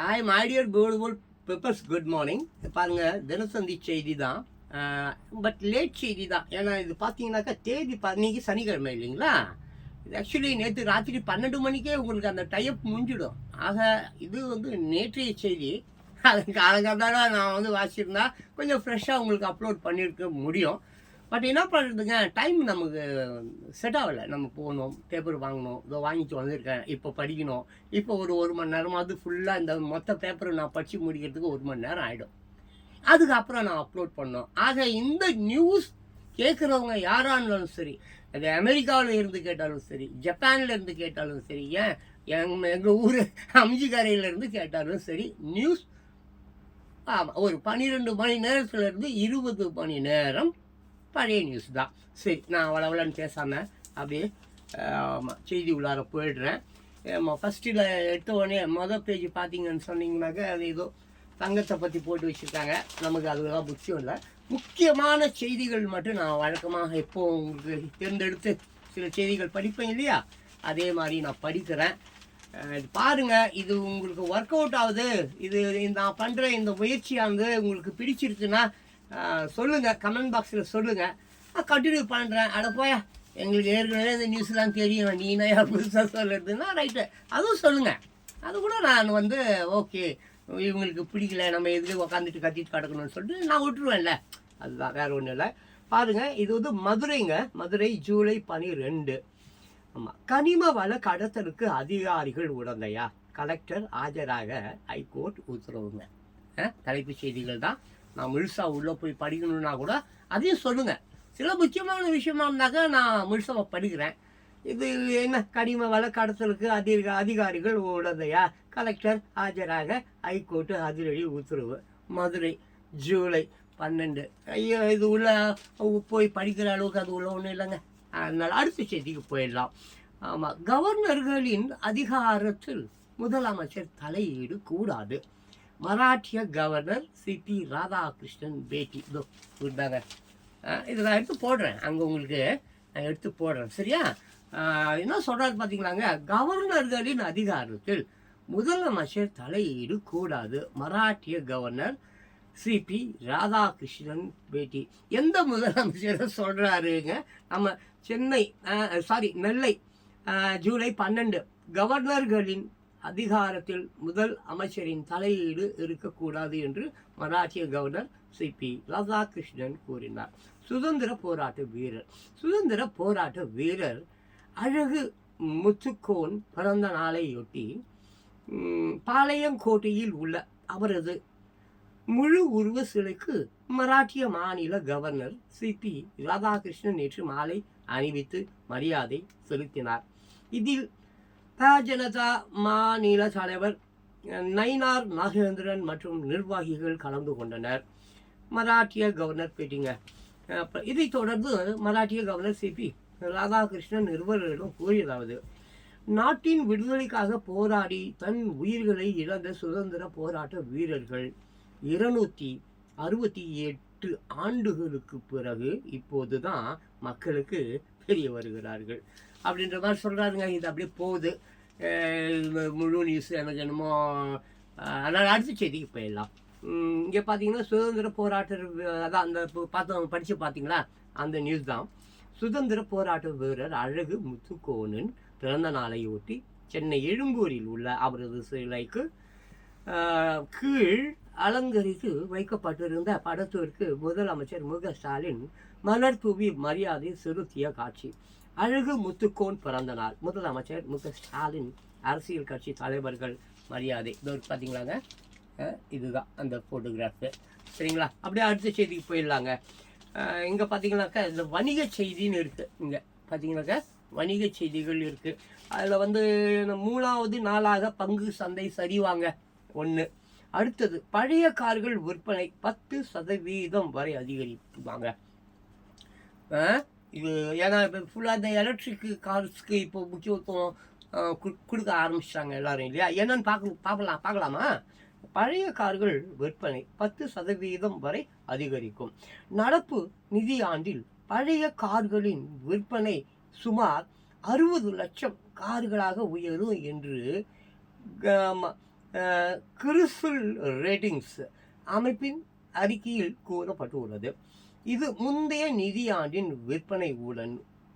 Hi my dear beautiful peppers, good morning. பாருங்கள், தினசந்தி செய்தி தான், பட் லேட் செய்தி தான். ஏன்னா இது பார்த்தீங்கன்னாக்கா தேதி இன்னைக்கு சனிக்கிழமை இல்லைங்களா. இது ஆக்சுவலி நேற்று ராத்திரி 12 மணிக்கே உங்களுக்கு அந்த டைப் முடிஞ்சிடும். ஆக இது வந்து நேற்றைய செய்தி. அது காலங்காலத்தால நான் வந்து வாசிச்சிருந்தா கொஞ்சம் ஃப்ரெஷ்ஷாக உங்களுக்கு அப்லோட் பண்ணியிருக்க முடியும். பட் என்ன பண்ணுறதுங்க, டைம் நமக்கு செட் ஆகலை. நம்ம போகணும், பேப்பர் வாங்கணும், இதோ வாங்கிட்டு வந்திருக்கேன், இப்போ படிக்கணும். இப்போ ஒரு மணி நேரமாவது ஃபுல்லாக இந்த மொத்த பேப்பரை நான் படித்து முடிக்கிறதுக்கு 1 மணி நேரம் ஆகிடும். அதுக்கப்புறம் நான் அப்லோட் பண்ணோம். ஆக இந்த நியூஸ் கேட்குறவங்க யாராக இருந்தாலும் சரி, அது அமெரிக்காவில் இருந்து கேட்டாலும் சரி, ஜப்பானில் இருந்து கேட்டாலும் சரி, ஏன் எங்கள் ஊர் அம்ஜிக்கரையிலேருந்து கேட்டாலும் சரி, நியூஸ் ஆமாம் ஒரு 12 மணி நேரத்துலேருந்து 20 மணி நேரம் பழைய நியூஸ் தான். சரி, நான் அவ்வளோன்னு பேசாமல் அப்படியே செய்தி உள்ளார போயிடுறேன். ஃபஸ்ட்டில் எடுத்த உடனே மொதல் பேஜ் பார்த்தீங்கன்னு சொன்னீங்கன்னாக்கா அது ஏதோ தங்கத்தை பற்றி போட்டு வச்சுருக்காங்க. நமக்கு அதுதான் முக்கியம் இல்லை. முக்கியமான செய்திகள் மட்டும் நான் வழக்கமாக எப்போ உங்களுக்கு தேர்ந்தெடுத்து சில செய்திகள் படிப்பேன் இல்லையா, அதே மாதிரி நான் படிக்கிறேன். பாருங்கள், இது உங்களுக்கு ஒர்க் அவுட் ஆகுது, இது நான் பண்ணுற இந்த முயற்சியானது உங்களுக்கு பிடிச்சிருக்குன்னா சொல்லுங்கள், கமெண்ட் பாக்ஸில் சொல்லுங்கள். நான் கண்டினியூ பண்ணுறேன். அட போயா, எங்களுக்கு ஏற்கனவே இந்த நியூஸ்லாம் தெரியும், நீ நான் புதுசாக சொல்லுறதுன்னா ரைட்டு, அதுவும் சொல்லுங்கள். அது கூட நான் வந்து ஓகே, இவங்களுக்கு பிடிக்கல, நம்ம எதுக்கு உக்காந்துட்டு கத்திட்டு கிடக்கணும்னு சொல்லிட்டு நான் விட்டுருவேன்ல, அதுதான், வேறு ஒன்றும் இல்லை. பாருங்கள், இது வந்து மதுரைங்க, மதுரை ஜூலை 12. ஆமாம், கனிம வள கடத்தலுக்கு அதிகாரிகள் உடந்தையா, கலெக்டர் ஆஜராக ஹைகோர்ட் உத்தரவுங்க. தலைப்பு செய்திகள் தான். நான் முழுசாக உள்ளே போய் படிக்கணுன்னா கூட அதையும் சொல்லுங்கள். சில முக்கியமான விஷயமா இருந்தாக்கா நான் முழுசாக படிக்கிறேன். இது என்ன, கனிம வள கடத்தலுக்கு அதிகாரிகள் உடந்தையா, கலெக்டர் ஆஜராக ஹைகோர்ட்டு அதிரடி உத்தரவு. மதுரை ஜூலை 12. ஐயோ, இது உள்ள போய் படிக்கிற அளவுக்கு அது உள்ள ஒன்றும் இல்லைங்க. அதனால் அடுத்த செய்திக்கு போயிடலாம். ஆமாம், கவர்னர்களின் அதிகாரத்தில் முதலமைச்சர் தலையீடு கூடாது. மராட்டிய கவர்னர் சிபி ராதாகிருஷ்ணன் பேட்டி. இதோ கொடுத்தாங்க, இதை நான் எடுத்து போடுறேன், அங்கே உங்களுக்கு நான் எடுத்து போடுறேன், சரியா. என்ன சொல்கிறாரு பார்த்தீங்களாங்க, கவர்னர்களின் அதிகாரத்தில் முதலமைச்சர் தலையீடு கூடாது. மராட்டிய கவர்னர் சிபி ராதாகிருஷ்ணன் பேட்டி. எந்த முதலமைச்சரை சொல்கிறாருங்க, நம்ம நெல்லை ஜூலை 12. கவர்னர்களின் அதிகாரத்தில் முதல் அமைச்சரின் தலையீடு இருக்கக்கூடாது என்று மராட்டிய கவர்னர் சிபி ராதாகிருஷ்ணன் கூறினார். சுதந்திர போராட்ட வீரர் அழகு முத்துக்கோன் பிறந்த நாளையொட்டி பாளையங்கோட்டையில் உள்ள அவரது முழு உருவ சிலைக்கு மராட்டிய மாநில கவர்னர் சிபி ராதாகிருஷ்ணன் நேற்று மாலை அணிவித்து மரியாதை செலுத்தினார். இதில் ஜனதா மாநில தலைவர் நயினார் நாகேந்திரன் மற்றும் நிர்வாகிகள் கலந்து கொண்டனர். மராட்டிய கவர்னர் பேட்டிங்க. இதைத் தொடர்ந்து மராட்டிய கவர்னர் சிபி ராதாகிருஷ்ணன் நிருபர்களிடம் கூறியதாவது, நாட்டின் விடுதலைக்காக போராடி தன் உயிர்களை இழந்த சுதந்திர போராட்ட வீரர்கள் 268 ஆண்டுகளுக்கு பிறகு இப்போதுதான் மக்களுக்கு தெரிய வருகிறார்கள் அப்படின்ற மாதிரி சொல்கிறாருங்க. இது அப்படியே போகுது, முழு நியூஸ் எனக்கு என்னமோ. அதனால் அடுத்த செய்திக்கு போயிடலாம். இங்கே பார்த்தீங்கன்னா சுதந்திர போராட்ட, அதான் அந்த படித்து பார்த்தீங்களா, அந்த நியூஸ் தான். சுதந்திர போராட்ட வீரர் அழகு முத்துக்கோனின் பிறந்த நாளையொட்டி சென்னை எழும்பூரில் உள்ள அவரது சிலைக்கு கீழ் அலங்கரித்து வைக்கப்பட்டிருந்த படத்திற்கு முதலமைச்சர் மு.க.ஸ்டாலின் மலர் தூவி மரியாதை செலுத்திய காட்சி. அழகு முத்துக்கோன் பிறந்த நாள், முதலமைச்சர் மு.க.ஸ்டாலின், அரசியல் கட்சி தலைவர்கள் மரியாதை. இதோ பார்த்தீங்களாங்க, இதுதான் அந்த ஃபோட்டோகிராஃபு, சரிங்களா. அப்படியே அடுத்த செய்திக்கு போயிடலாங்க. இங்கே பார்த்தீங்கன்னாக்கா இந்த வணிக செய்தின்னு இருக்குது. இங்கே பார்த்தீங்கன்னாக்கா வணிக செய்திகள் இருக்குது. அதில் வந்து 3வது நாளாக பங்கு சந்தை சரிவாங்க 1. அடுத்தது, பழைய கார்கள் விற்பனை 10% வரை அதிகரிப்பாங்க. இது ஏன்னா இப்போ ஃபுல்லாக இந்த எலக்ட்ரிக் கார்ஸ்க்கு இப்போ முக்கியத்துவம் கொடுக்க ஆரம்பிச்சிட்டாங்க எல்லாரும் இல்லையா. என்னன்னு பார்க்கலாமா. பழைய கார்கள் விற்பனை 10% வரை அதிகரிக்கும். நடப்பு நிதியாண்டில் பழைய கார்களின் விற்பனை சுமார் 60 லட்சம் கார்களாக உயரும் என்று கிறிஸ்டல் ரேட்டிங்ஸ் அமைப்பின் அறிக்கையில் கூறப்பட்டுள்ளது. இது முந்தைய நிதியாண்டின் விற்பனையுடன்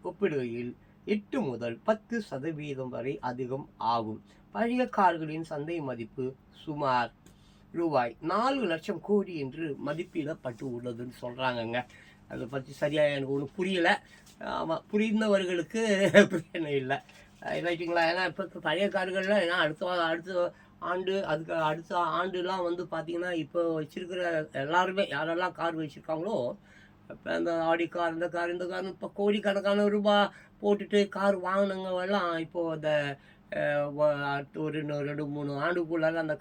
ஒப்பிடுகையில் 8 முதல் 10% வரை அதிகம் ஆகும். பழைய கார்களின் சந்தை மதிப்பு சுமார் ரூபாய் 4 லட்சம் கோடி என்று மதிப்பிடப்பட்டு உள்ளதுன்னு சொல்கிறாங்கங்க. அதை பற்றி சரியாக எனக்கு ஒன்றும் புரியல. ஆமாம், புரிந்தவர்களுக்கு பிரச்சனை இல்லை, ரைட்டுங்களா? ஏன்னா இப்போ பழைய கார்கள்லாம் ஏன்னா அடுத்த ஆண்டு அதுக்கு அடுத்த ஆண்டுலாம் வந்து பார்த்திங்கன்னா இப்போ வச்சுருக்கிற எல்லாருமே யாரெல்லாம் கார் வச்சுருக்காங்களோ, இப்போ அந்த ஆடி கார் இந்த கார் இப்போ கோடிக்கணக்கான ரூபாய் போட்டுட்டு கார் வாங்கினவங்கெல்லாம் இப்போது அந்த ஒரு 2-3 ஆண்டுக்குள்ளார அந்த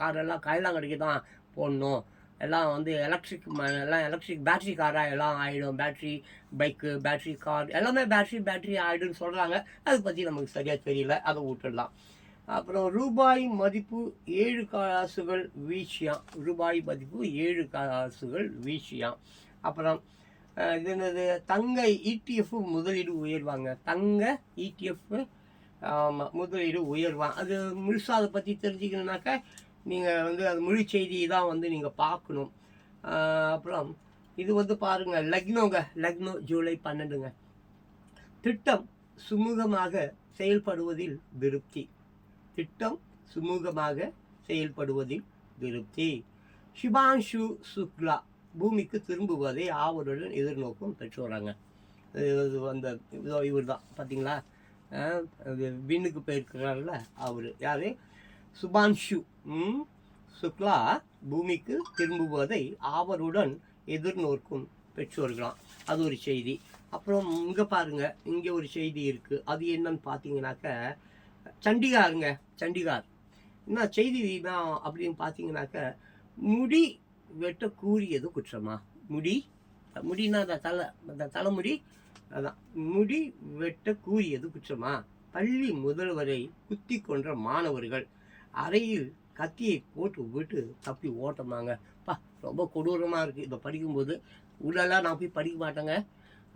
காரெல்லாம் கைலாங்கடைக்கு தான் போடணும், எல்லாம் வந்து எலக்ட்ரிக் பேட்ரி காராக எல்லாம் ஆகிடும், பேட்ரி பைக்கு பேட்ரி கார் எல்லாமே பேட்ரி ஆகிடும்னு சொல்கிறாங்க. அதை பற்றி நமக்கு சரியாக தெரியல, அதை விட்டுடலாம். அப்புறம் ரூபாய் மதிப்பு 7 காசுகள் வீழ்ச்சியாம். ரூபாய் மதிப்பு 7 காசுகள் வீழ்ச்சியாம். அப்புறம் இது என்னது, தங்க இடிஎஃப் முதலீடு உயர்வாங்க. தங்க இடிஎஃப் முதலீடு உயர்வாங்க. அது முழுசாக அதை பற்றி தெரிஞ்சுக்கணுன்னாக்கா நீங்கள் வந்து அது முழு செய்தி தான் வந்து நீங்கள் பார்க்கணும். அப்புறம் இது வந்து பாருங்கள், லக்னோ ஜூலை 12ங்க. திட்டம் சுமூகமாக செயல்படுவதில் திருப்தி. ஷிபான்ஷு சுக்லா பூமிக்கு திரும்புவதை ஆவலுடன் எதிர்நோக்கும் பெற்றோராங்க. அந்த இவர் தான் பார்த்தீங்களா, விண்ணுக்கு போயிருக்கிறார்ல அவர் யார், சுபான்ஷு சுக்லா பூமிக்கு திரும்புவதை ஆவலுடன் எதிர்நோக்கும் பெற்றோர்களாம். அது ஒரு செய்தி. அப்புறம் இங்கே பாருங்கள், இங்கே ஒரு செய்தி இருக்குது. அது என்னன்னு பார்த்தீங்கன்னாக்க சண்டிகார் என்ன செய்தினா அப்படின்னு பார்த்தீங்கன்னாக்க, முடி வெட்ட கூறியது குற்றமா? முடினா அந்த தலைமுடி, அதான் முடி வெட்ட கூறியது குற்றமா? பள்ளி முதல்வரை குத்தி கொன்ற மாணவர்கள் அறையில் கத்தியை போட்டு விட்டு தப்பி ஓட்டமாங்க. ரொம்ப கொடூரமாக இருக்குது. இதை படிக்கும்போது உள்ளெல்லாம் நான் போய் படிக்க மாட்டேங்க,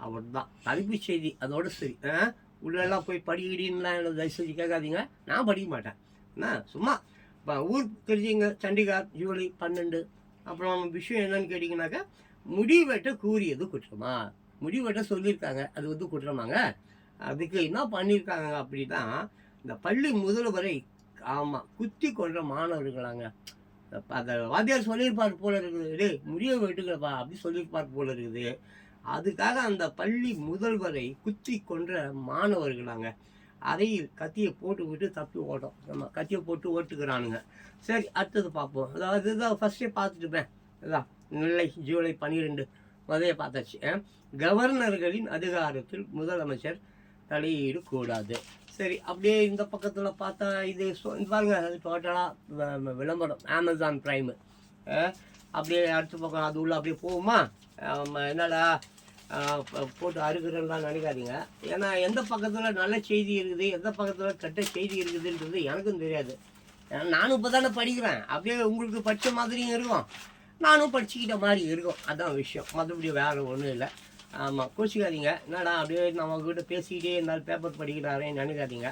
அவர் தான் தலைப்புச் செய்தி அதோட சரி. உள்ளெல்லாம் போய் படிக்கிறீன்லாம் எனக்கு தயவுசெய்து கேட்காதீங்க, நான் படிக்க மாட்டேன். சும்மா இப்போ ஊர் தெரிஞ்சுங்க, சண்டிகார் ஜூலை 12. அப்புறம் விஷயம் என்னன்னு கேட்டிங்கனாக்கா, முடி வெட்ட கூறியது குற்றமா? முடி வெட்ட சொல்லியிருக்காங்க, அது வந்து குற்றமாங்க? அதுக்கு என்ன பண்ணியிருக்காங்க அப்படின்னா, இந்த பள்ளி முதல்வரை குத்தி கொன்ற மாணவர்களாங்க. அந்த வாத்தியார் சொல்லியிருப்பார் போல இருக்குது, டே முடிய வெட்டுங்களப்பா அப்படி சொல்லியிருப்பார் போல இருக்குது. அதுக்காக அந்த பள்ளி முதல்வரை குத்தி கொன்ற மாணவர்களாங்க அறையில் கத்தியை போட்டு விட்டு தப்பி ஓட்டம். நம்ம கத்தியை போட்டு ஓட்டுக்கிறானுங்க. சரி, அடுத்தது பார்ப்போம். அதாவது இதுதான் ஃபஸ்ட்டே பார்த்துட்டுப்பேன். இதுதான் நெல்லை ஜூலை 12 முதலே பார்த்தாச்சு. கவர்னர்களின் அதிகாரத்தில் முதலமைச்சர் தலையீடு கூடாது. சரி, அப்படியே இந்த பக்கத்தில் பார்த்தா இது பாருங்க, அது டோட்டலாக விளம்பரம், அமேசான் ப்ரைமு. அப்படியே அடுத்த பக்கம் அது உள்ள அப்படியே போகுமா? என்னடா போட்டு அறுக்கிறலாம் நினைக்காதீங்க. ஏன்னா எந்த பக்கத்தில் நல்ல செய்தி இருக்குது, எந்த பக்கத்தில் கெட்ட செய்தி இருக்குதுன்றது எனக்கும் தெரியாது. ஏன்னா நானும் இப்போ தானே படிக்கிறேன். அப்படியே உங்களுக்கு படித்த மாதிரியும் இருக்கும், நானும் படிச்சுக்கிட்ட மாதிரி இருக்கும். அதான் விஷயம், மற்றபடி வேறு ஒன்றும் இல்லை. ஆமாம், கோச்சிக்காதீங்க. என்னடா அப்படியே நம்மக்கிட்ட பேசிக்கிட்டே இருந்தாலும் பேப்பர் படிக்கிறாரேன்னு நினைக்காதீங்க.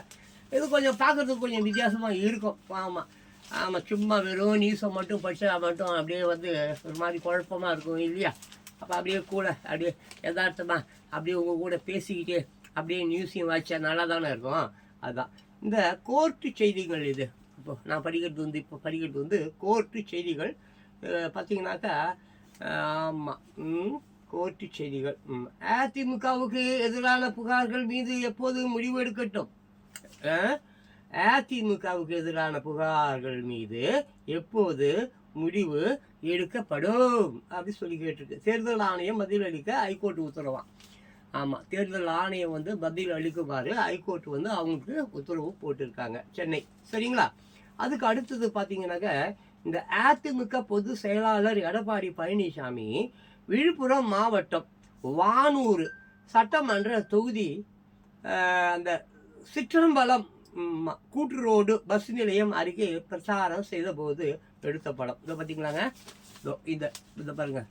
இது கொஞ்சம் பார்க்குறதுக்கு கொஞ்சம் வித்தியாசமாக இருக்கும். ஆமாம், சும்மா வெறும் நியூஸை மட்டும் படித்தா மட்டும் அப்படியே வந்து ஒரு மாதிரி குழப்பமாக இருக்கும் இல்லையா? அப்போ அப்படியே கூட அப்படியே யதார்த்தமாக அப்படியே உங்கள் கூட பேசிக்கிட்டே அப்படியே நியூஸையும் வாய்ச்சா நல்லா தானே இருக்கும். அதுதான் இந்த கோர்ட்டு செய்திகள். இது நான் படிக்கிறது வந்து கோர்ட்டு செய்திகள். பார்த்தீங்கன்னாக்கா, ஆமாம், கோர்ட்டு செய்திகள். அதிமுகவுக்கு எதிரான புகார்கள் மீது எப்போது முடிவு எடுக்கட்டும்? அதிமுகவுக்கு எதிரான புகார்கள் மீது எப்போது முடிவு எடுக்கப்படும் அப்படி சொல்லி கேட்டிருக்கு. தேர்தல் ஆணையம் பதில் அளிக்க ஹைகோர்ட் உத்தரவாம். ஆமாம், தேர்தல் ஆணையம் வந்து பதில் அளிக்குமாறு ஹைகோர்ட் வந்து அவங்களுக்கு உத்தரவு போட்டிருக்காங்க, சென்னை. சரிங்களா? அதுக்கு அடுத்தது பார்த்தீங்கன்னாக்க, இந்த அதிமுக பொதுச் செயலாளர் எடப்பாடி பழனிசாமி விழுப்புரம் மாவட்டம் வானூர் சட்டமன்ற தொகுதி அந்த சிற்றம்பலம் கூட்டுரோடு பஸ் நிலையம் அருகே பிரச்சாரம் செய்த போது எடுத்த படம். இதை பார்த்தீங்களாங்க, இதை பாருங்க,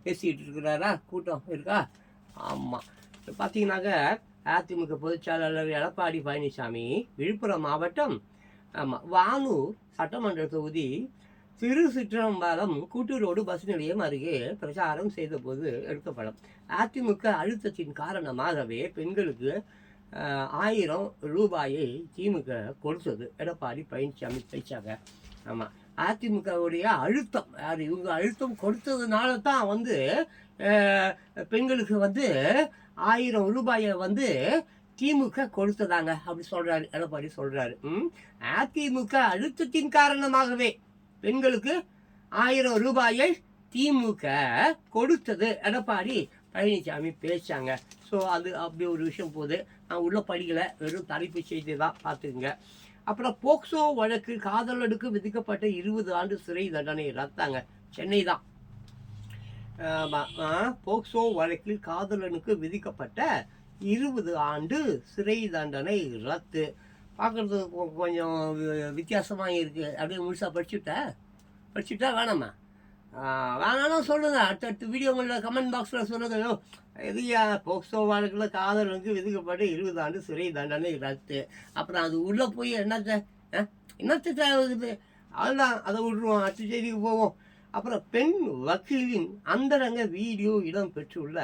பேசிக்கிட்டு இருக்கிறாரா, கூட்டம் இருக்கா? ஆமாம், பார்த்தீங்கன்னாக்க அதிமுக பொதுச் செயலாளர் எடப்பாடி பழனிசாமி விழுப்புரம் மாவட்டம் வானூர் சட்டமன்ற தொகுதி திருச்சிற்றம்பலம் கூட்டுரோடு பஸ் நிலையம் அருகே பிரச்சாரம் செய்தபோது எடுத்த படம். அதிமுக அழுத்தத்தின் காரணமாகவே பெண்களுக்கு 1000 ரூபாயை திமுக கொடுத்தது. எடப்பாடி பழனிசாமி பேச்சாங்க. ஆமாம், அதிமுகவுடைய அழுத்தம், இவங்க அழுத்தம் கொடுத்ததுனால தான் வந்து பெண்களுக்கு வந்து 1000 ரூபாயை வந்து திமுக கொடுத்ததாங்க அப்படி சொல்கிறாரு எடப்பாடி சொல்கிறாரு. அதிமுக அழுத்தத்தின் காரணமாகவே பெண்களுக்கு 1000 ரூபாயை திமுக கொடுத்தது எடப்பாடி பழனிசாமி பேச்சாங்க. ஸோ அது அப்படி ஒரு விஷயம் போகுது. நான் உள்ளே படிக்கலை, வெறும் தலைப்பு செய்தி தான் பார்த்துக்குங்க. அப்புறம் போக்சோ வழக்கு காதலனுக்கு விதிக்கப்பட்ட 20 ஆண்டு சிறை தண்டனை ரத்தாங்க. சென்னை தான். போக்சோ வழக்கில் காதலனுக்கு விதிக்கப்பட்ட 20 ஆண்டு சிறை தண்டனை ரத்து. பார்க்குறதுக்கு கொஞ்சம் வித்தியாசமாக இருக்குது. அப்படியே முழுசாக படிச்சுட்டா வேணாமா? வேணாலும் சொல்லுங்கள். அடுத்தடுத்த வீடியோங்களில் கமெண்ட் பாக்ஸில் சொல்லுங்கள். எதுயா போக்சோ வழக்கில் காதலனுக்கு விதிக்கப்பட்ட 20 ஆண்டு சிறை தண்டனை ரத்து. அப்புறம் அது உள்ளே போய் என்னத்தை தேவைக்குது? அதுதான், அதை விட்டுருவோம். அடுத்த செய்திக்கு போவோம். அப்புறம் பெண் வக்கீலின் அந்தரங்க வீடியோ இடம் பெற்றுள்ள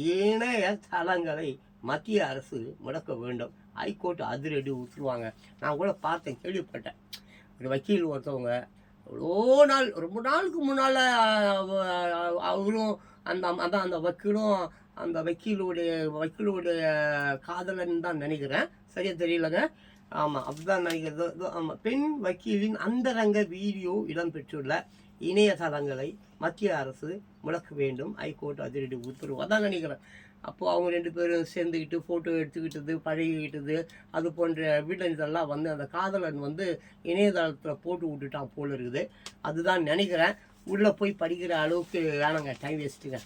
இணைய தளங்களை மத்திய அரசு முடக்க வேண்டும். ஹைகோர்ட் அதிரடி விட்டுருவாங்க. நான் கூட பார்த்தேன், கேள்விப்பட்டேன். ஒரு வக்கீல் ஒருத்தவங்க ரொம்ப நாளுக்கு முன்னால் அவரும் அந்த வக்கீலும் அந்த வக்கீலுடைய காதலன் தான் நினைக்கிறேன், சரியா தெரியலங்க. ஆமாம், அப்படிதான் நினைக்கிறது. ஆமாம், பெண் வக்கீலின் அந்தரங்க வீடியோ இடம்பெற்றுள்ள இணையதளங்களை மத்திய அரசு முடக்க வேண்டும். ஹைகோர்ட் அதிரடி உத்தரவு, அதான் நினைக்கிறேன். அப்போது அவங்க 2 பேரும் சேர்ந்துக்கிட்டு ஃபோட்டோ எடுத்துக்கிட்டது, பழகிக்கிட்டது, அது போன்ற எவிடன்ஸ் வந்து அந்த காதலன் வந்து இணையதளத்தில் போட்டு விட்டுட்டான் போல இருக்குது. அதுதான் நினைக்கிறேன். உள்ளே போய் படிக்கிற அளவுக்கு வேணாங்க, டைம் வேஸ்ட்டுங்க.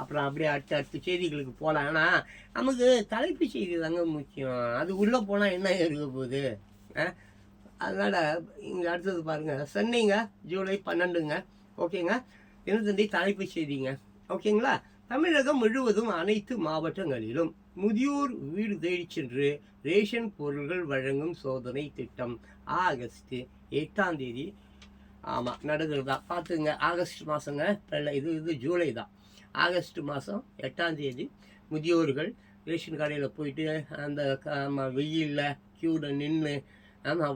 அப்புறம் அப்படியே அடுத்த செய்திகளுக்கு போகலாம். ஆனால் நமக்கு தலைப்பு செய்தி தாங்க முக்கியம். அது உள்ளே போனால் என்ன இருக்க போகுது? அதனால் இங்கே அடுத்தது பாருங்கள். சென்னைங்க, ஜூலை 12ங்க. ஓகேங்க, தினத்தந்தி தலைப்பு செய்திங்க. ஓகேங்களா? தமிழகம் முழுவதும் அனைத்து மாவட்டங்களிலும் முதியோர் வீடு தேடி சென்று ரேஷன் பொருள்கள் வழங்கும் சோதனை திட்டம் ஆகஸ்ட் 8ஆம் தேதி ஆமாம் நடக்கிறதா பார்த்துங்க. ஆகஸ்ட் மாதங்க, இது ஜூலை தான். ஆகஸ்ட் மாதம் 8ஆம் தேதி முதியோர்கள் ரேஷன் கடையில் போயிட்டு அந்த வெயிலில் க்யூவில் நின்று